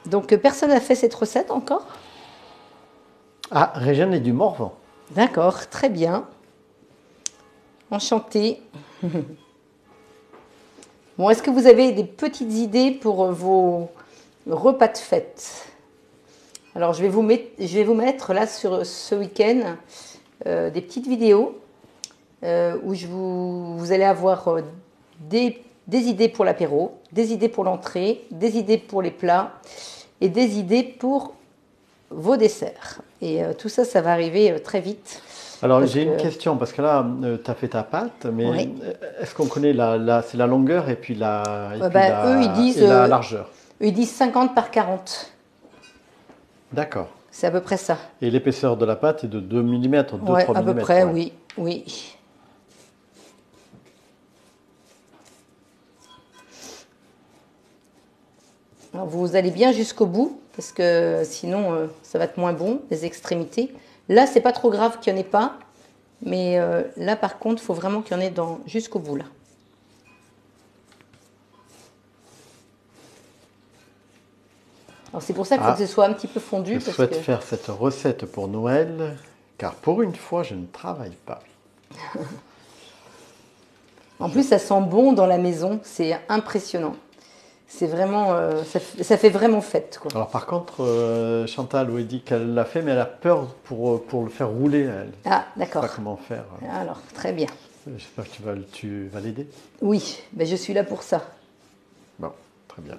S1: Donc, personne n'a fait cette recette encore?
S2: Ah, Réjeanne est du Morvan.
S1: D'accord, très bien. Enchantée. Bon, est-ce que vous avez des petites idées pour vos repas de fête? Alors, je vais vous mettre là sur ce week-end des petites vidéos où vous allez avoir des idées pour l'apéro, des idées pour l'entrée, des idées pour les plats et des idées pour vos desserts. Et tout ça, ça va arriver très vite.
S2: Alors
S1: Parce
S2: j'ai une
S1: que-
S2: question, parce que là, tu as fait ta pâte, mais
S1: Oui.
S2: est-ce qu'on connaît c'est la longueur et puis
S1: Eux, ils disent,
S2: et la largeur?
S1: eux, ils disent 50 par 40.
S2: D'accord.
S1: C'est à peu près ça.
S2: Et l'épaisseur de la pâte est de 2 mm,
S1: Ouais,
S2: 2-3
S1: à peu
S2: mm.
S1: près, oui. Oui. Alors, vous allez bien jusqu'au bout, parce que sinon, ça va être moins bon, les extrémités. Là, c'est pas trop grave qu'il n'y en ait pas, mais là, par contre, il faut vraiment qu'il y en ait jusqu'au bout, là. Alors, c'est pour ça qu'il faut que ce soit un petit peu fondu,
S2: Je
S1: parce
S2: souhaite
S1: que...
S2: faire cette recette pour Noël, car pour une fois, je ne travaille pas.
S1: En plus, ça sent bon dans la maison, c'est impressionnant. C'est vraiment, ça fait vraiment fête, quoi.
S2: Alors par contre, Chantal oui, dit qu'elle l'a fait, mais elle a peur pour le faire rouler. Elle ne
S1: Ah,
S2: sait pas
S1: d'accord.
S2: comment faire.
S1: Alors, très bien.
S2: J'espère que tu vas l'aider.
S1: Oui, ben, je suis là pour ça.
S2: Bon, très bien.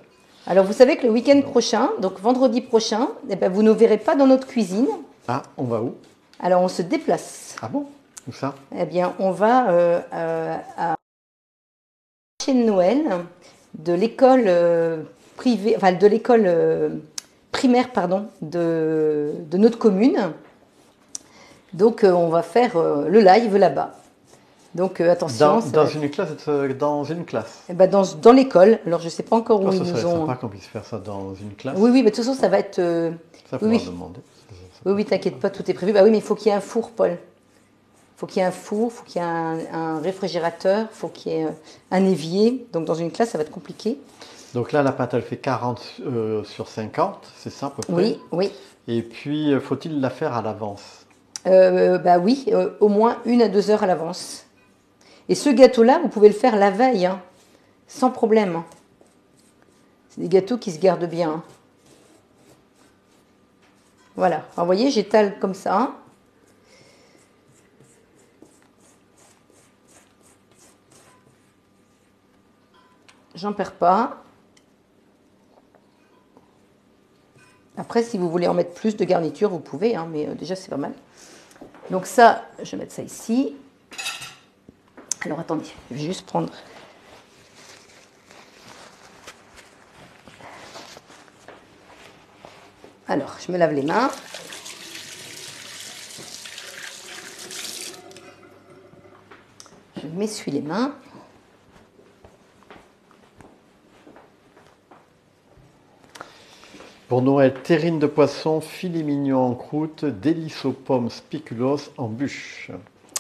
S1: Alors, vous savez que le week-end prochain, donc vendredi prochain, eh ben, vous ne verrez pas dans notre cuisine.
S2: Ah, on va où?
S1: Alors, on se déplace.
S2: Ah bon? Où ça?
S1: Eh bien, on va à marché de Noël de l'école privée, enfin de l'école primaire, pardon, de notre commune. Donc, on va faire le live là-bas. Donc, attention.
S2: Dans une classe, dans une classe.
S1: Eh ben, dans l'école. Alors, je ne sais pas encore où
S2: Oh,
S1: ils
S2: ce
S1: nous
S2: serait
S1: ont.
S2: sympa qu'on puisse faire ça dans une classe.
S1: Oui, oui, mais de toute façon, ça va être.
S2: Ça,
S1: oui,
S2: faudra
S1: oui.
S2: demander.
S1: Oui, oui, t'inquiète pas, tout est prévu. Bah oui, mais il faut qu'il y ait un four, Paul. Il faut qu'il y ait un four, il faut qu'il y ait un réfrigérateur, il faut qu'il y ait un évier. Donc, dans une classe, ça va être compliqué.
S2: Donc là, la pâte, elle fait 40 sur 50, c'est ça à peu près?
S1: Oui, oui.
S2: Et puis, faut-il la faire à l'avance?
S1: Bah oui, au moins 1 à 2 heures à l'avance. Et ce gâteau-là, vous pouvez le faire la veille, hein, sans problème. C'est des gâteaux qui se gardent bien. Hein. Voilà. Alors, vous voyez, j'étale comme ça. J'en perds pas. Après, si vous voulez en mettre plus de garniture, vous pouvez, hein, mais déjà, c'est pas mal. Donc ça, je vais mettre ça ici. Alors, attendez, je vais juste prendre... Alors, je me lave les mains. Je m'essuie les mains.
S2: Pour Noël, terrine de poisson, filet mignon en croûte, délices aux pommes spéculoos en bûche.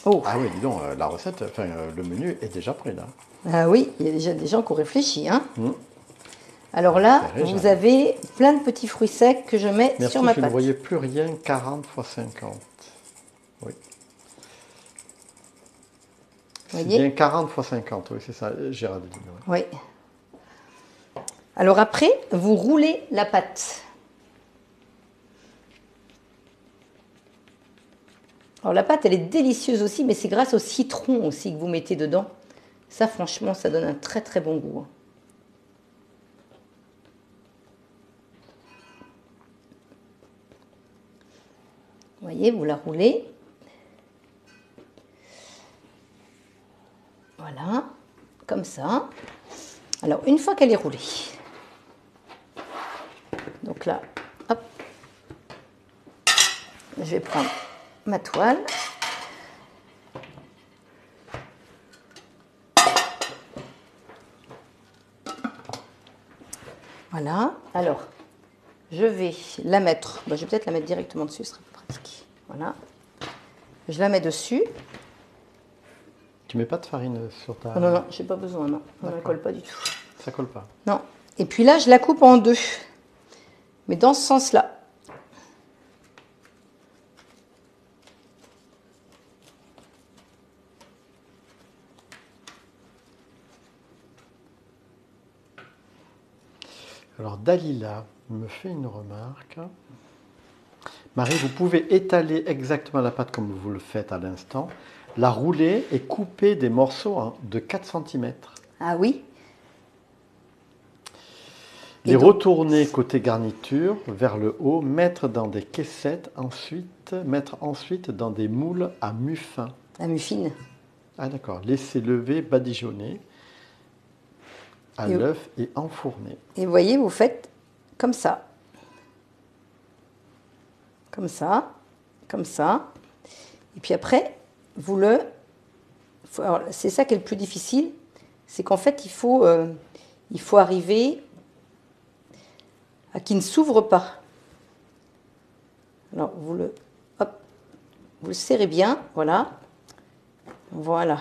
S1: Oh.
S2: Ah oui, dis donc, la recette, le menu est déjà prêt là.
S1: Ah oui, il y a déjà des gens qui ont réfléchi. Hein.
S2: Mmh.
S1: Alors là,
S2: C'est régal.
S1: vous avez plein de petits fruits secs que je mets
S2: Merci,
S1: sur ma
S2: je ne
S1: pâte.
S2: voyais plus rien, 40 x 50. Oui. C'est
S1: Voyez
S2: bien 40 x 50, oui, c'est ça, Gérard dit.
S1: Oui. Alors après, vous roulez la pâte. Alors la pâte, elle est délicieuse aussi, mais c'est grâce au citron aussi que vous mettez dedans. Ça, franchement, ça donne un très très bon goût. Vous voyez, vous la roulez. Voilà, comme ça. Alors, une fois qu'elle est roulée, donc là, hop, je vais prendre ma toile. Voilà, alors, je vais la mettre, je vais peut-être la mettre directement dessus, ce sera plus pratique. Voilà, je la mets dessus.
S2: Tu mets pas de farine sur ta...
S1: Oh non, non, j'ai pas besoin, non, ça ne colle pas du tout.
S2: Ça colle pas.
S1: Non, et puis là, je la coupe en deux, mais dans ce sens-là.
S2: Alors Dalila me fait une remarque. Marie, vous pouvez étaler exactement la pâte comme vous le faites à l'instant, la rouler et couper des morceaux de 4 cm.
S1: Ah oui.
S2: Les retourner côté garniture vers le haut, mettre dans des caissettes, mettre ensuite dans des moules à muffins.
S1: À muffine.
S2: Ah d'accord, laisser lever, badigeonner à l'œuf et enfourner.
S1: Et vous voyez, vous faites comme ça. Comme ça, comme ça. Et puis après, c'est ça qui est le plus difficile, c'est qu'en fait, il faut arriver à qu'il ne s'ouvre pas. Alors, vous le serrez bien, voilà. Voilà.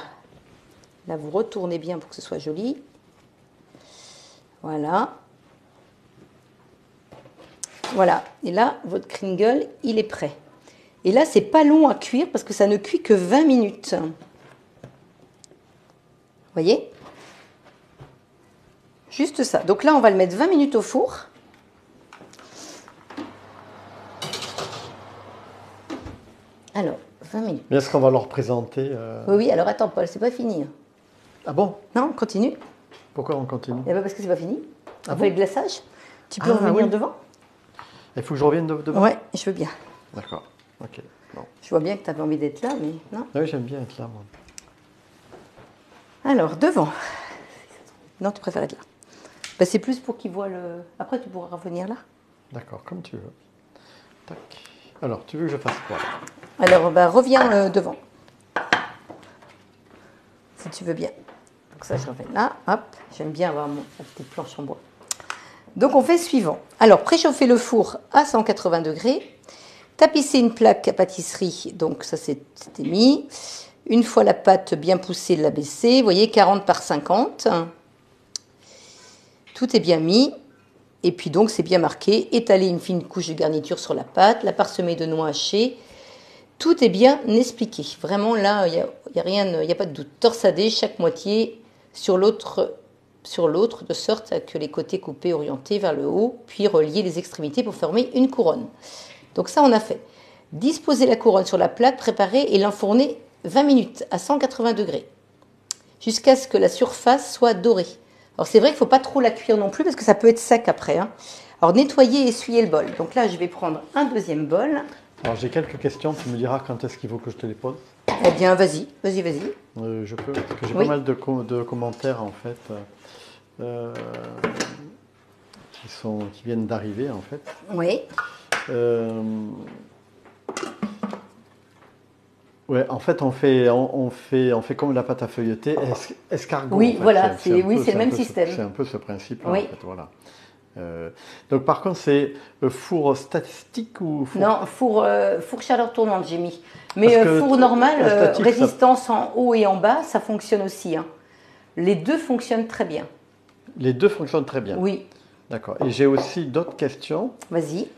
S1: Là, vous retournez bien pour que ce soit joli. Voilà. Voilà. Et là, votre kringle, il est prêt. Et là, c'est pas long à cuire parce que ça ne cuit que 20 minutes. Vous voyez? Juste ça. Donc là, on va le mettre 20 minutes au four. Alors, 20 minutes.
S2: Mais est-ce qu'on va leur présenter
S1: Oui, alors attends, Paul, c'est pas fini.
S2: Ah bon?
S1: Non, continue.
S2: Pourquoi on continue?
S1: Eh bien, parce que c'est pas fini.
S2: Ah
S1: On
S2: bon?
S1: fait le glaçage. Tu peux revenir devant?
S2: Il faut que je revienne devant?
S1: Ouais, je veux bien.
S2: D'accord, ok. Bon.
S1: Je vois bien que tu avais envie d'être là, mais non.
S2: Ah oui, j'aime bien être là, moi.
S1: Alors, devant. Non, tu préfères être là. Ben, c'est plus pour qu'ils voient le... Après, tu pourras revenir là.
S2: D'accord, comme tu veux. Tac. Alors, tu veux que je fasse quoi là?
S1: Alors, ben, reviens devant. Si tu veux bien. Donc ça, je reviens là. Hop, j'aime bien avoir ma petite planche en bois. Donc, on fait suivant. Alors, préchauffer le four à 180 degrés. Tapisser une plaque à pâtisserie. Donc, ça, c'était mis. Une fois la pâte bien poussée, la baisser. Vous voyez, 40 par 50. Tout est bien mis. Et puis donc, c'est bien marqué. Étaler une fine couche de garniture sur la pâte. La parsemer de noix hachées. Tout est bien expliqué. Vraiment, là, il n'y a rien, il n'y a pas de doute. Torsader chaque moitié sur l'autre, de sorte que les côtés coupés orientés vers le haut, puis relier les extrémités pour former une couronne. Donc ça, on a fait. Disposer la couronne sur la plaque, préparer et l'enfourner 20 minutes à 180 degrés, jusqu'à ce que la surface soit dorée. Alors c'est vrai qu'il ne faut pas trop la cuire non plus, parce que ça peut être sec après. Hein. Alors nettoyer et essuyer le bol. Donc là, je vais prendre un deuxième bol.
S2: Alors j'ai quelques questions, tu me diras quand est-ce qu'il faut que je te les pose?
S1: Eh bien, vas-y.
S2: Je peux, parce que j'ai pas mal de commentaires en fait, qui viennent d'arriver en fait.
S1: Oui.
S2: Ouais, en fait, on fait comme la pâte à feuilleter, escargot.
S1: Oui,
S2: en fait.
S1: voilà, c'est le même système.
S2: C'est un peu ce principe-là,
S1: oui.
S2: en fait, voilà. Donc, par contre, c'est four statique ou four...
S1: Non, four chaleur tournante, j'ai mis. Mais four normal, statique, résistance en haut et en bas, ça fonctionne aussi. Hein. Les deux fonctionnent très bien.
S2: Les deux fonctionnent très bien?
S1: Oui.
S2: D'accord. Et j'ai aussi d'autres questions.
S1: Vas-y.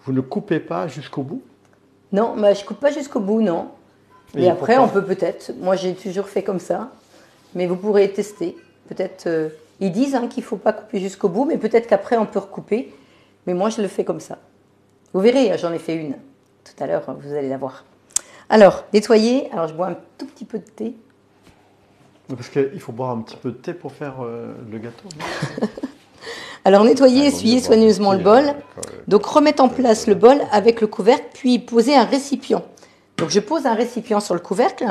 S2: Vous ne coupez pas jusqu'au bout?
S1: Non, bah, je ne coupe pas jusqu'au bout, non. Et après, on peut peut-être. Moi, j'ai toujours fait comme ça. Mais vous pourrez tester. Peut-être. Ils disent hein, qu'il ne faut pas couper jusqu'au bout, mais peut-être qu'après, on peut recouper. Mais moi, je le fais comme ça. Vous verrez, j'en ai fait une. Tout à l'heure, vous allez la voir. Alors, nettoyer. Alors, je bois un tout petit peu de thé.
S2: Parce qu'il faut boire un petit peu de thé pour faire le gâteau.
S1: Alors, nettoyer, essuyer soigneusement le bol. Donc, remettre en place le bol avec le couvercle, puis poser un récipient. Donc, je pose un récipient sur le couvercle.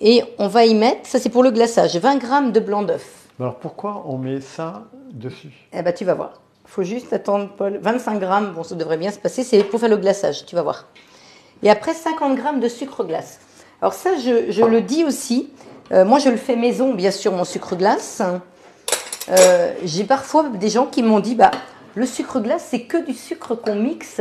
S1: Et on va y mettre, ça c'est pour le glaçage, 20 g de blanc d'œuf.
S2: Alors, pourquoi on met ça dessus?
S1: Eh bien, tu vas voir. Il faut juste attendre, Paul. 25 g, bon, ça devrait bien se passer. C'est pour faire le glaçage, tu vas voir. Et après, 50 g de sucre glace. Alors ça, je le dis aussi. Moi, je le fais maison, bien sûr, mon sucre glace. J'ai parfois des gens qui m'ont dit, le sucre glace, c'est que du sucre qu'on mixe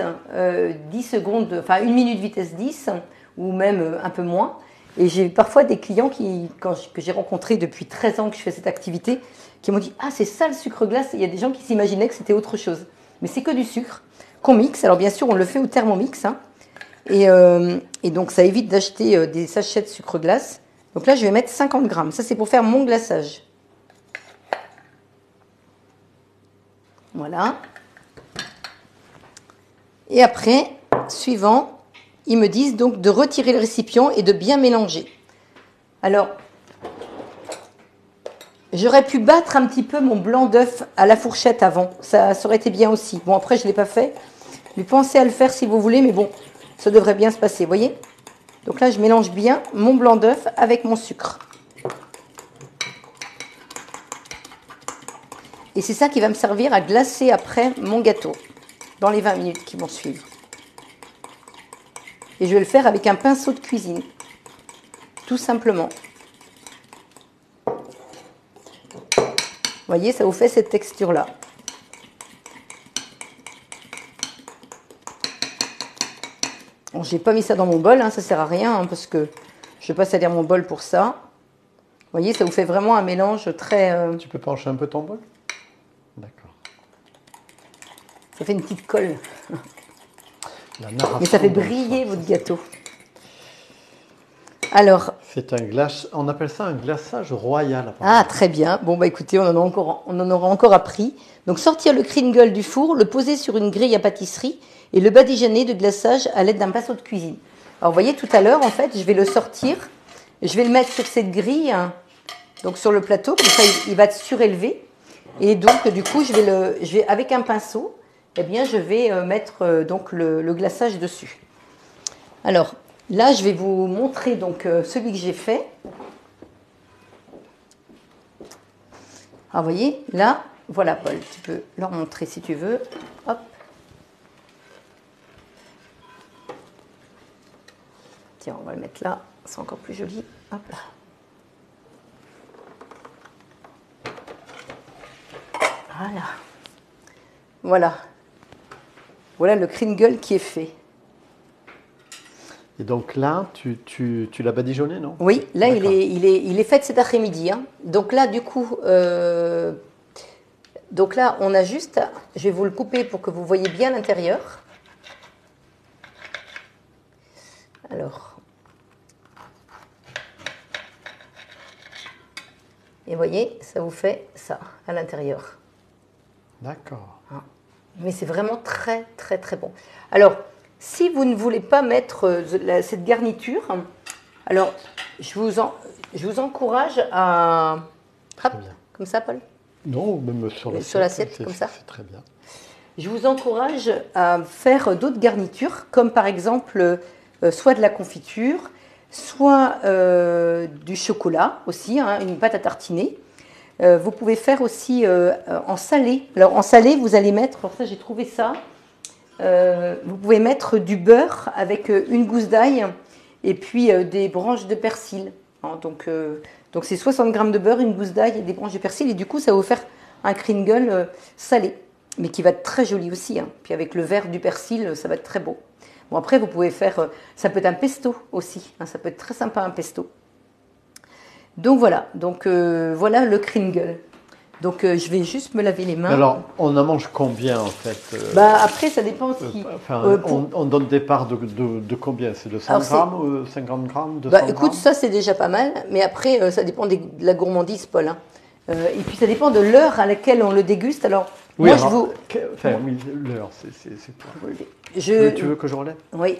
S1: 10 secondes, enfin 1 minute vitesse 10, ou même un peu moins. Et j'ai parfois des clients que j'ai rencontrés depuis 13 ans que je fais cette activité, qui m'ont dit, ah, c'est ça le sucre glace. Et il y a des gens qui s'imaginaient que c'était autre chose. Mais c'est que du sucre qu'on mixe. Alors bien sûr, on le fait au Thermomix. Hein. Et donc, ça évite d'acheter des sachets de sucre glace. Donc là, je vais mettre 50 g. Ça, c'est pour faire mon glaçage. Voilà. Et après, suivant, ils me disent donc de retirer le récipient et de bien mélanger. Alors, j'aurais pu battre un petit peu mon blanc d'œuf à la fourchette avant. Ça aurait été bien aussi. Bon, après, je ne l'ai pas fait. Mais pensez à le faire si vous voulez, mais bon, ça devrait bien se passer, vous voyez? Donc là, je mélange bien mon blanc d'œuf avec mon sucre. Et c'est ça qui va me servir à glacer après mon gâteau, dans les 20 minutes qui vont suivre. Et je vais le faire avec un pinceau de cuisine, tout simplement. Vous voyez, ça vous fait cette texture-là. Bon, j'ai pas mis ça dans mon bol, hein, ça sert à rien, hein, parce que je vais pas salir mon bol pour ça. Vous voyez, ça vous fait vraiment un mélange très...
S2: Tu peux pencher un peu ton bol? D'accord.
S1: Ça fait une petite colle.
S2: La
S1: Mais ça fait briller votre gâteau. Alors...
S2: C'est un glace, on appelle ça un glaçage royal.
S1: Apparemment. Ah, très bien. Bon, bah écoutez, on en aura encore appris. Donc, sortir le Kringle du four, le poser sur une grille à pâtisserie et le badigeonner de glaçage à l'aide d'un pinceau de cuisine. Alors, vous voyez, tout à l'heure, en fait, je vais le sortir. Je vais le mettre sur cette grille, hein, donc sur le plateau, comme ça, il va être surélevé. Et donc, du coup, je vais avec un pinceau, eh bien, je vais mettre donc le glaçage dessus. Alors, là, je vais vous montrer donc celui que j'ai fait. Alors, vous voyez, là, voilà, Paul, tu peux leur montrer si tu veux. Hop. Tiens, on va le mettre là, c'est encore plus joli. Hop là. Voilà. Voilà. Voilà le Kringle qui est fait.
S2: Et donc là, tu l'as badigeonné, non?
S1: Oui, là il est fait cet après-midi. Hein. Donc là, du coup, donc là, on a juste, je vais vous le couper pour que vous voyez bien l'intérieur. Alors, et vous voyez, ça vous fait ça à l'intérieur.
S2: D'accord.
S1: Mais c'est vraiment très, très, très bon. Alors, si vous ne voulez pas mettre cette garniture, alors je vous encourage à... Hop, comme ça, Paul?
S2: Non, même
S1: sur l'assiette, comme ça.
S2: C'est très bien.
S1: Je vous encourage à faire d'autres garnitures, comme par exemple soit de la confiture, soit du chocolat aussi, hein, une pâte à tartiner. Vous pouvez faire aussi en salé. Alors en salé, vous allez mettre, pour ça j'ai trouvé ça, vous pouvez mettre du beurre avec une gousse d'ail et puis des branches de persil. Hein, donc c'est 60 g de beurre, une gousse d'ail et des branches de persil. Et du coup, ça va vous faire un Kringle salé, mais qui va être très joli aussi. Hein. Puis avec le vert du persil, ça va être très beau. Bon, après, vous pouvez faire, ça peut être un pesto aussi. Hein, ça peut être très sympa, un pesto. Donc voilà, voilà le Kringle. Donc je vais juste me laver les mains.
S2: Alors, on en mange combien en fait
S1: après, ça dépend si...
S2: on donne des parts de combien? C'est de 100 grammes, 50 grammes, 200 grammes?
S1: Écoute, ça c'est déjà pas mal, mais après, ça dépend de la gourmandise, Paul. Hein. Et puis ça dépend de l'heure à laquelle on le déguste. Alors,
S2: oui,
S1: moi
S2: alors,
S1: je vous...
S2: oui, l'heure, c'est quoi? Tu veux que je relève?
S1: Oui,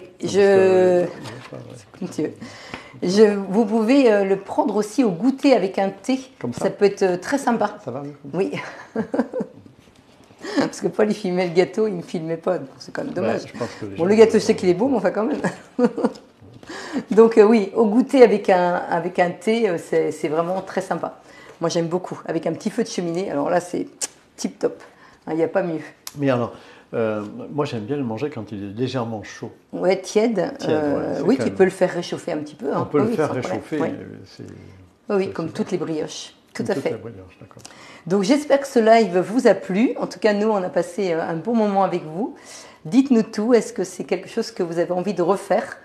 S1: vous pouvez le prendre aussi au goûter avec un thé.
S2: Comme ça?
S1: Ça peut être très sympa.
S2: Ça va mieux?
S1: Oui. Parce que Paul, il filmait le gâteau, il ne me filmait pas. C'est quand même dommage. Bon, le gâteau, je sais qu'il est beau, mais enfin quand même. Donc oui, au goûter avec un thé, c'est vraiment très sympa. Moi, j'aime beaucoup. Avec un petit feu de cheminée, alors là, c'est tip top. Il n'y a pas mieux.
S2: Mais alors... moi, j'aime bien le manger quand il est légèrement chaud.
S1: Ouais, tiède. Oui, tu peux le faire réchauffer un petit peu. Hein.
S2: On peut le faire réchauffer.
S1: Oui, comme toutes les brioches. Tout à fait.
S2: Les brioches, d'accord.
S1: Donc, j'espère que ce live vous a plu. En tout cas, nous, on a passé un bon moment avec vous. Dites-nous tout. Est-ce que c'est quelque chose que vous avez envie de refaire?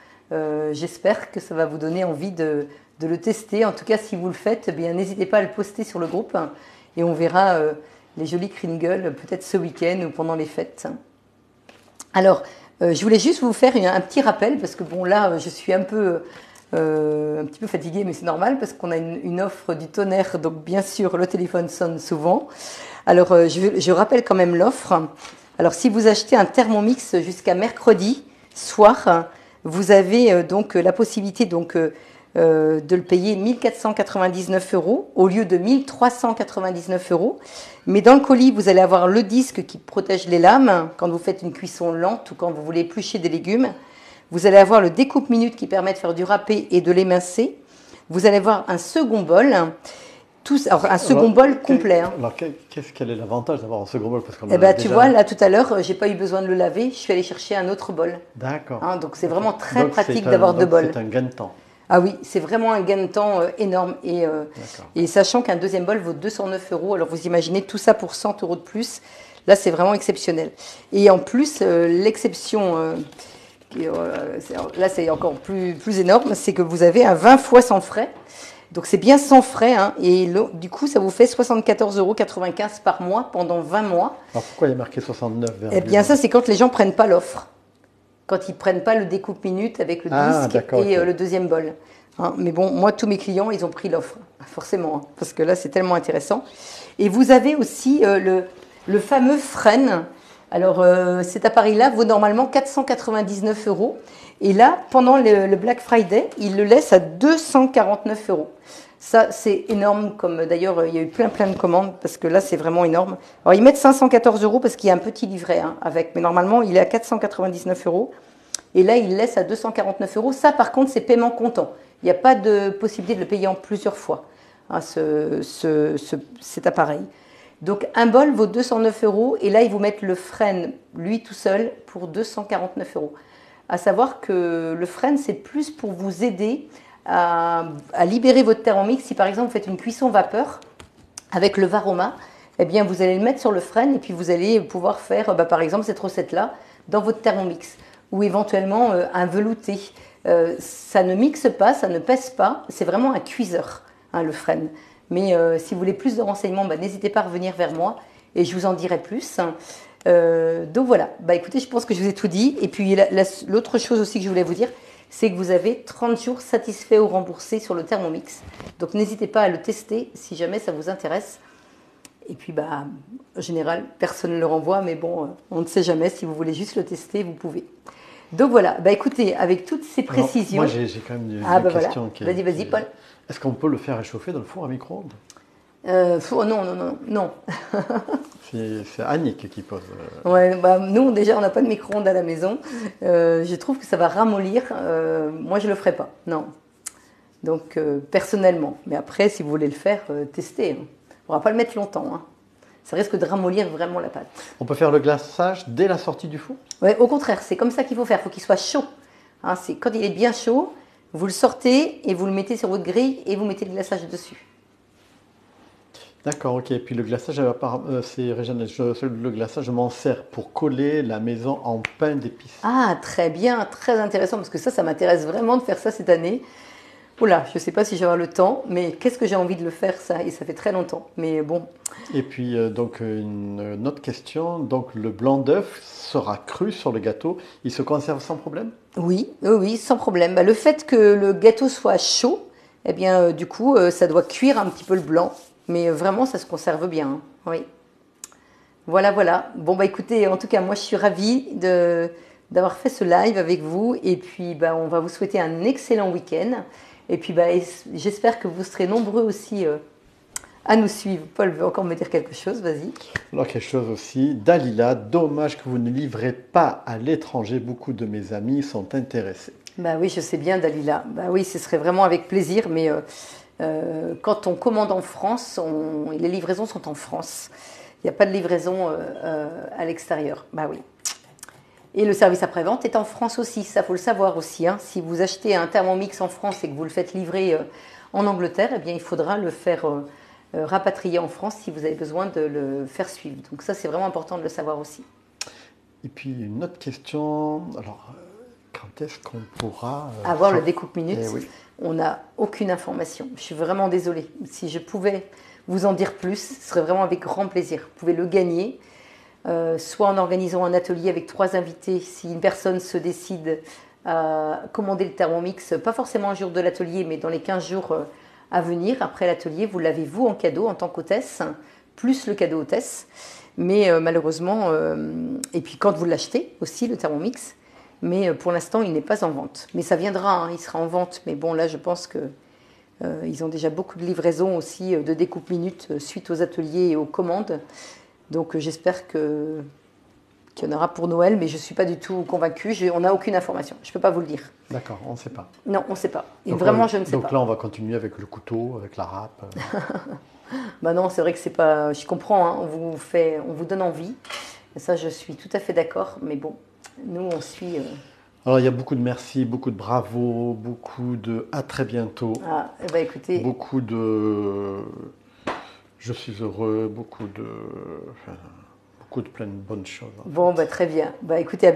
S1: J'espère que ça va vous donner envie de le tester. En tout cas, si vous le faites, eh bien, n'hésitez pas à le poster sur le groupe. Et on verra... les jolis Kringle, peut-être ce week-end ou pendant les fêtes. Alors, je voulais juste vous faire un petit rappel, parce que bon, là, je suis un petit peu fatiguée, mais c'est normal, parce qu'on a une offre du tonnerre, donc bien sûr, le téléphone sonne souvent. Alors, je rappelle quand même l'offre. Alors, si vous achetez un Thermomix jusqu'à mercredi soir, vous avez donc la possibilité de le payer 1499 € au lieu de 1399 €. Mais dans le colis, vous allez avoir le disque qui protège les lames quand vous faites une cuisson lente ou quand vous voulez éplucher des légumes. Vous allez avoir le découpe-minute qui permet de faire du râpé et de l'émincer. Vous allez avoir un second bol. Alors, un second bol complet.
S2: Alors, quel est l'avantage d'avoir un second bol? Parce qu'on
S1: tu vois, là, tout à l'heure, j'ai pas eu besoin de le laver. Je suis allée chercher un autre bol.
S2: D'accord.
S1: Donc, c'est vraiment très pratique d'avoir deux bols.
S2: C'est un gain de temps.
S1: Ah oui, c'est vraiment un gain de temps énorme. Et sachant qu'un deuxième bol vaut 209 €, alors vous imaginez tout ça pour 100 € de plus. Là, c'est vraiment exceptionnel. Et en plus, l'exception, là, c'est encore plus énorme, c'est que vous avez un 20 fois sans frais. Donc c'est bien sans frais, et du coup ça vous fait 74,95 € par mois pendant 20 mois.
S2: Alors pourquoi il y a marqué 69 €?
S1: Eh bien ça c'est quand les gens ne prennent pas l'offre, quand ils ne prennent pas le découpe-minute avec le disque et le deuxième bol. Mais bon, moi tous mes clients ils ont pris l'offre, forcément, parce que là c'est tellement intéressant. Et vous avez aussi le fameux Frêne. Alors cet appareil-là vaut normalement 499 €. Et là, pendant le Black Friday, il le laisse à 249 €. Ça, c'est énorme. Comme d'ailleurs, il y a eu plein de commandes parce que là, c'est vraiment énorme. Alors, ils mettent 514 € parce qu'il y a un petit livret avec. Mais normalement, il est à 499 €. Et là, il laisse à 249 €. Ça, par contre, c'est paiement comptant. Il n'y a pas de possibilité de le payer en plusieurs fois, cet appareil. Donc, un bol vaut 209 €. Et là, ils vous mettent le Frêne, lui tout seul, pour 249 €. À savoir que le Frêne, c'est plus pour vous aider à libérer votre Thermomix. Si par exemple vous faites une cuisson vapeur avec le Varoma, eh bien vous allez le mettre sur le Frêne et puis vous allez pouvoir faire par exemple cette recette-là dans votre Thermomix. Ou éventuellement un velouté. Ça ne mixe pas, ça ne pèse pas, c'est vraiment un cuiseur, le Frêne. Mais si vous voulez plus de renseignements, n'hésitez pas à revenir vers moi et je vous en dirai plus. Donc voilà, écoutez, je pense que je vous ai tout dit. Et puis l'autre chose aussi que je voulais vous dire, c'est que vous avez 30 jours satisfaits ou remboursés sur le Thermomix. Donc n'hésitez pas à le tester si jamais ça vous intéresse. Et puis en général, personne ne le renvoie, mais bon, on ne sait jamais. Si vous voulez juste le tester, vous pouvez. Donc voilà, écoutez, avec toutes ces précisions…
S2: Alors, moi j'ai quand même une question.
S1: Voilà. Vas-y, Paul.
S2: Est-ce qu'on peut le faire réchauffer dans le four à micro-ondes?
S1: Non.
S2: C'est Annick qui pose.
S1: Ouais, nous, déjà, on n'a pas de micro-ondes à la maison. Je trouve que ça va ramollir. Moi, je ne le ferai pas, non. Donc, personnellement. Mais après, si vous voulez le faire, testez. On ne va pas le mettre longtemps. Ça risque de ramollir vraiment la pâte.
S2: On peut faire le glaçage dès la sortie du four?
S1: Ouais, au contraire, c'est comme ça qu'il faut faire. Il faut qu'il soit chaud. C'est quand il est bien chaud, vous le sortez et vous le mettez sur votre grille et vous mettez le glaçage dessus.
S2: D'accord, ok. Et puis le glaçage, c'est Réjeanne, le glaçage, je m'en sers pour coller la maison en pain d'épices.
S1: Ah, très bien, très intéressant, parce que ça m'intéresse vraiment de faire ça cette année. Oula, je ne sais pas si j'aurai le temps, mais qu'est-ce que j'ai envie de le faire, ça, et ça fait très longtemps. Mais bon.
S2: Et puis, donc, une autre question. Donc, le blanc d'œuf sera cru sur le gâteau. Il se conserve sans problème?
S1: Oui, sans problème. Le fait que le gâteau soit chaud, eh bien, du coup, ça doit cuire un petit peu le blanc. Mais vraiment, ça se conserve bien. Oui. Voilà. Bon, écoutez, en tout cas, moi, je suis ravie d'avoir fait ce live avec vous. Et puis, on va vous souhaiter un excellent week-end. Et puis, j'espère que vous serez nombreux aussi à nous suivre. Paul veut encore me dire quelque chose, vas-y.
S2: Alors, quelque chose aussi. Dalila, dommage que vous ne livrez pas à l'étranger. Beaucoup de mes amis sont intéressés.
S1: Oui, je sais bien, Dalila. Oui, ce serait vraiment avec plaisir, mais… quand on commande en France, les livraisons sont en France. Il n'y a pas de livraison à l'extérieur. Oui. Et le service après-vente est en France aussi. Ça, faut le savoir aussi. Si vous achetez un Thermomix en France et que vous le faites livrer en Angleterre, eh bien, il faudra le faire rapatrier en France si vous avez besoin de le faire suivre. Donc ça, c'est vraiment important de le savoir aussi.
S2: Et puis, une autre question. Alors, quand est-ce qu'on pourra…
S1: avoir le découpe-minute?
S2: Oui.
S1: On n'a aucune information. Je suis vraiment désolée. Si je pouvais vous en dire plus, ce serait vraiment avec grand plaisir. Vous pouvez le gagner, soit en organisant un atelier avec 3 invités. Si une personne se décide à commander le Thermomix, pas forcément un jour de l'atelier, mais dans les 15 jours à venir, après l'atelier, vous l'avez vous en cadeau en tant qu'hôtesse plus le cadeau hôtesse. Mais malheureusement, et puis quand vous l'achetez aussi, le Thermomix, mais pour l'instant, il n'est pas en vente. Mais ça viendra, hein, il sera en vente. Mais bon, là, je pense que ils ont déjà beaucoup de livraisons aussi de découpe minute suite aux ateliers et aux commandes. Donc j'espère qu'il y en aura pour Noël, mais je ne suis pas du tout convaincue. On n'a aucune information. Je ne peux pas vous le dire.
S2: D'accord, on ne sait pas.
S1: Non, on ne sait pas. Et
S2: donc,
S1: vraiment, je ne sais pas.
S2: Donc là, on va continuer avec le couteau, avec la râpe.
S1: Bah non, c'est vrai que c'est pas. Je comprends, hein, on vous donne envie. Et ça, je suis tout à fait d'accord. Mais bon, nous, on suit.
S2: Alors, il y a beaucoup de merci, beaucoup de bravo, beaucoup de à très bientôt.
S1: Ah, eh ben, écoutez.
S2: Beaucoup de je suis heureux, beaucoup de plein de bonnes choses.
S1: Bon, bah, très bien. Bah, écoutez,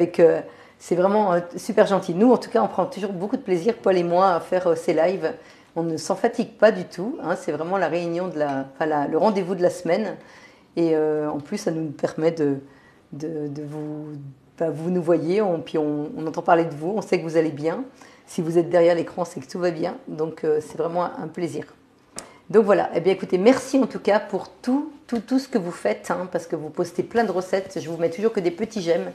S1: c'est vraiment super gentil. Nous, en tout cas, on prend toujours beaucoup de plaisir, Paul et moi, à faire ces lives. On ne s'en fatigue pas du tout. Hein, c'est vraiment la réunion le rendez-vous de la semaine. Et en plus, ça nous permet de vous. Vous nous voyez, puis on entend parler de vous. On sait que vous allez bien. Si vous êtes derrière l'écran, c'est que tout va bien. Donc, c'est vraiment un plaisir. Donc voilà. Eh bien, écoutez, merci en tout cas pour tout ce que vous faites, hein, parce que vous postez plein de recettes. Je vous mets toujours que des petits j'aime.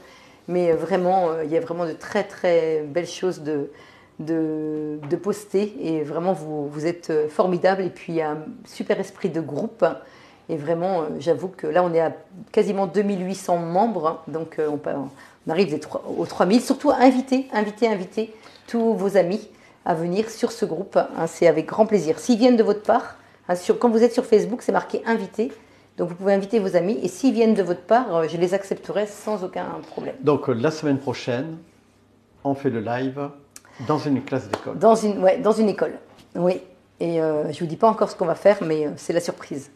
S1: Mais vraiment, il y a vraiment de très, très belles choses de poster et vraiment vous êtes formidable et puis il y a un super esprit de groupe et vraiment j'avoue que là on est à quasiment 2800 membres donc on arrive aux 3000, surtout invitez tous vos amis à venir sur ce groupe, hein, c'est avec grand plaisir s'ils viennent de votre part, hein, quand vous êtes sur Facebook c'est marqué invité, donc vous pouvez inviter vos amis et s'ils viennent de votre part je les accepterai sans aucun problème.
S2: Donc la semaine prochaine on fait le live dans une classe d'école.
S1: Dans une école, oui. Et je ne vous dis pas encore ce qu'on va faire, mais c'est la surprise.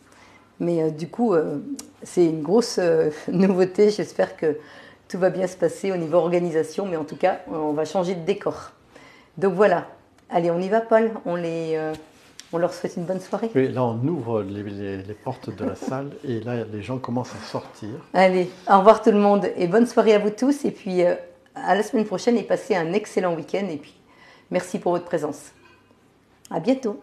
S1: Mais du coup, c'est une grosse nouveauté. J'espère que tout va bien se passer au niveau organisation, mais en tout cas, on va changer de décor. Donc voilà. Allez, on y va, Paul. On leur souhaite une bonne soirée.
S2: Oui, là, on ouvre les portes de la salle et là, les gens commencent à sortir.
S1: Allez, au revoir tout le monde et bonne soirée à vous tous. Et puis, à la semaine prochaine et passez un excellent week-end. Et puis, merci pour votre présence. À bientôt.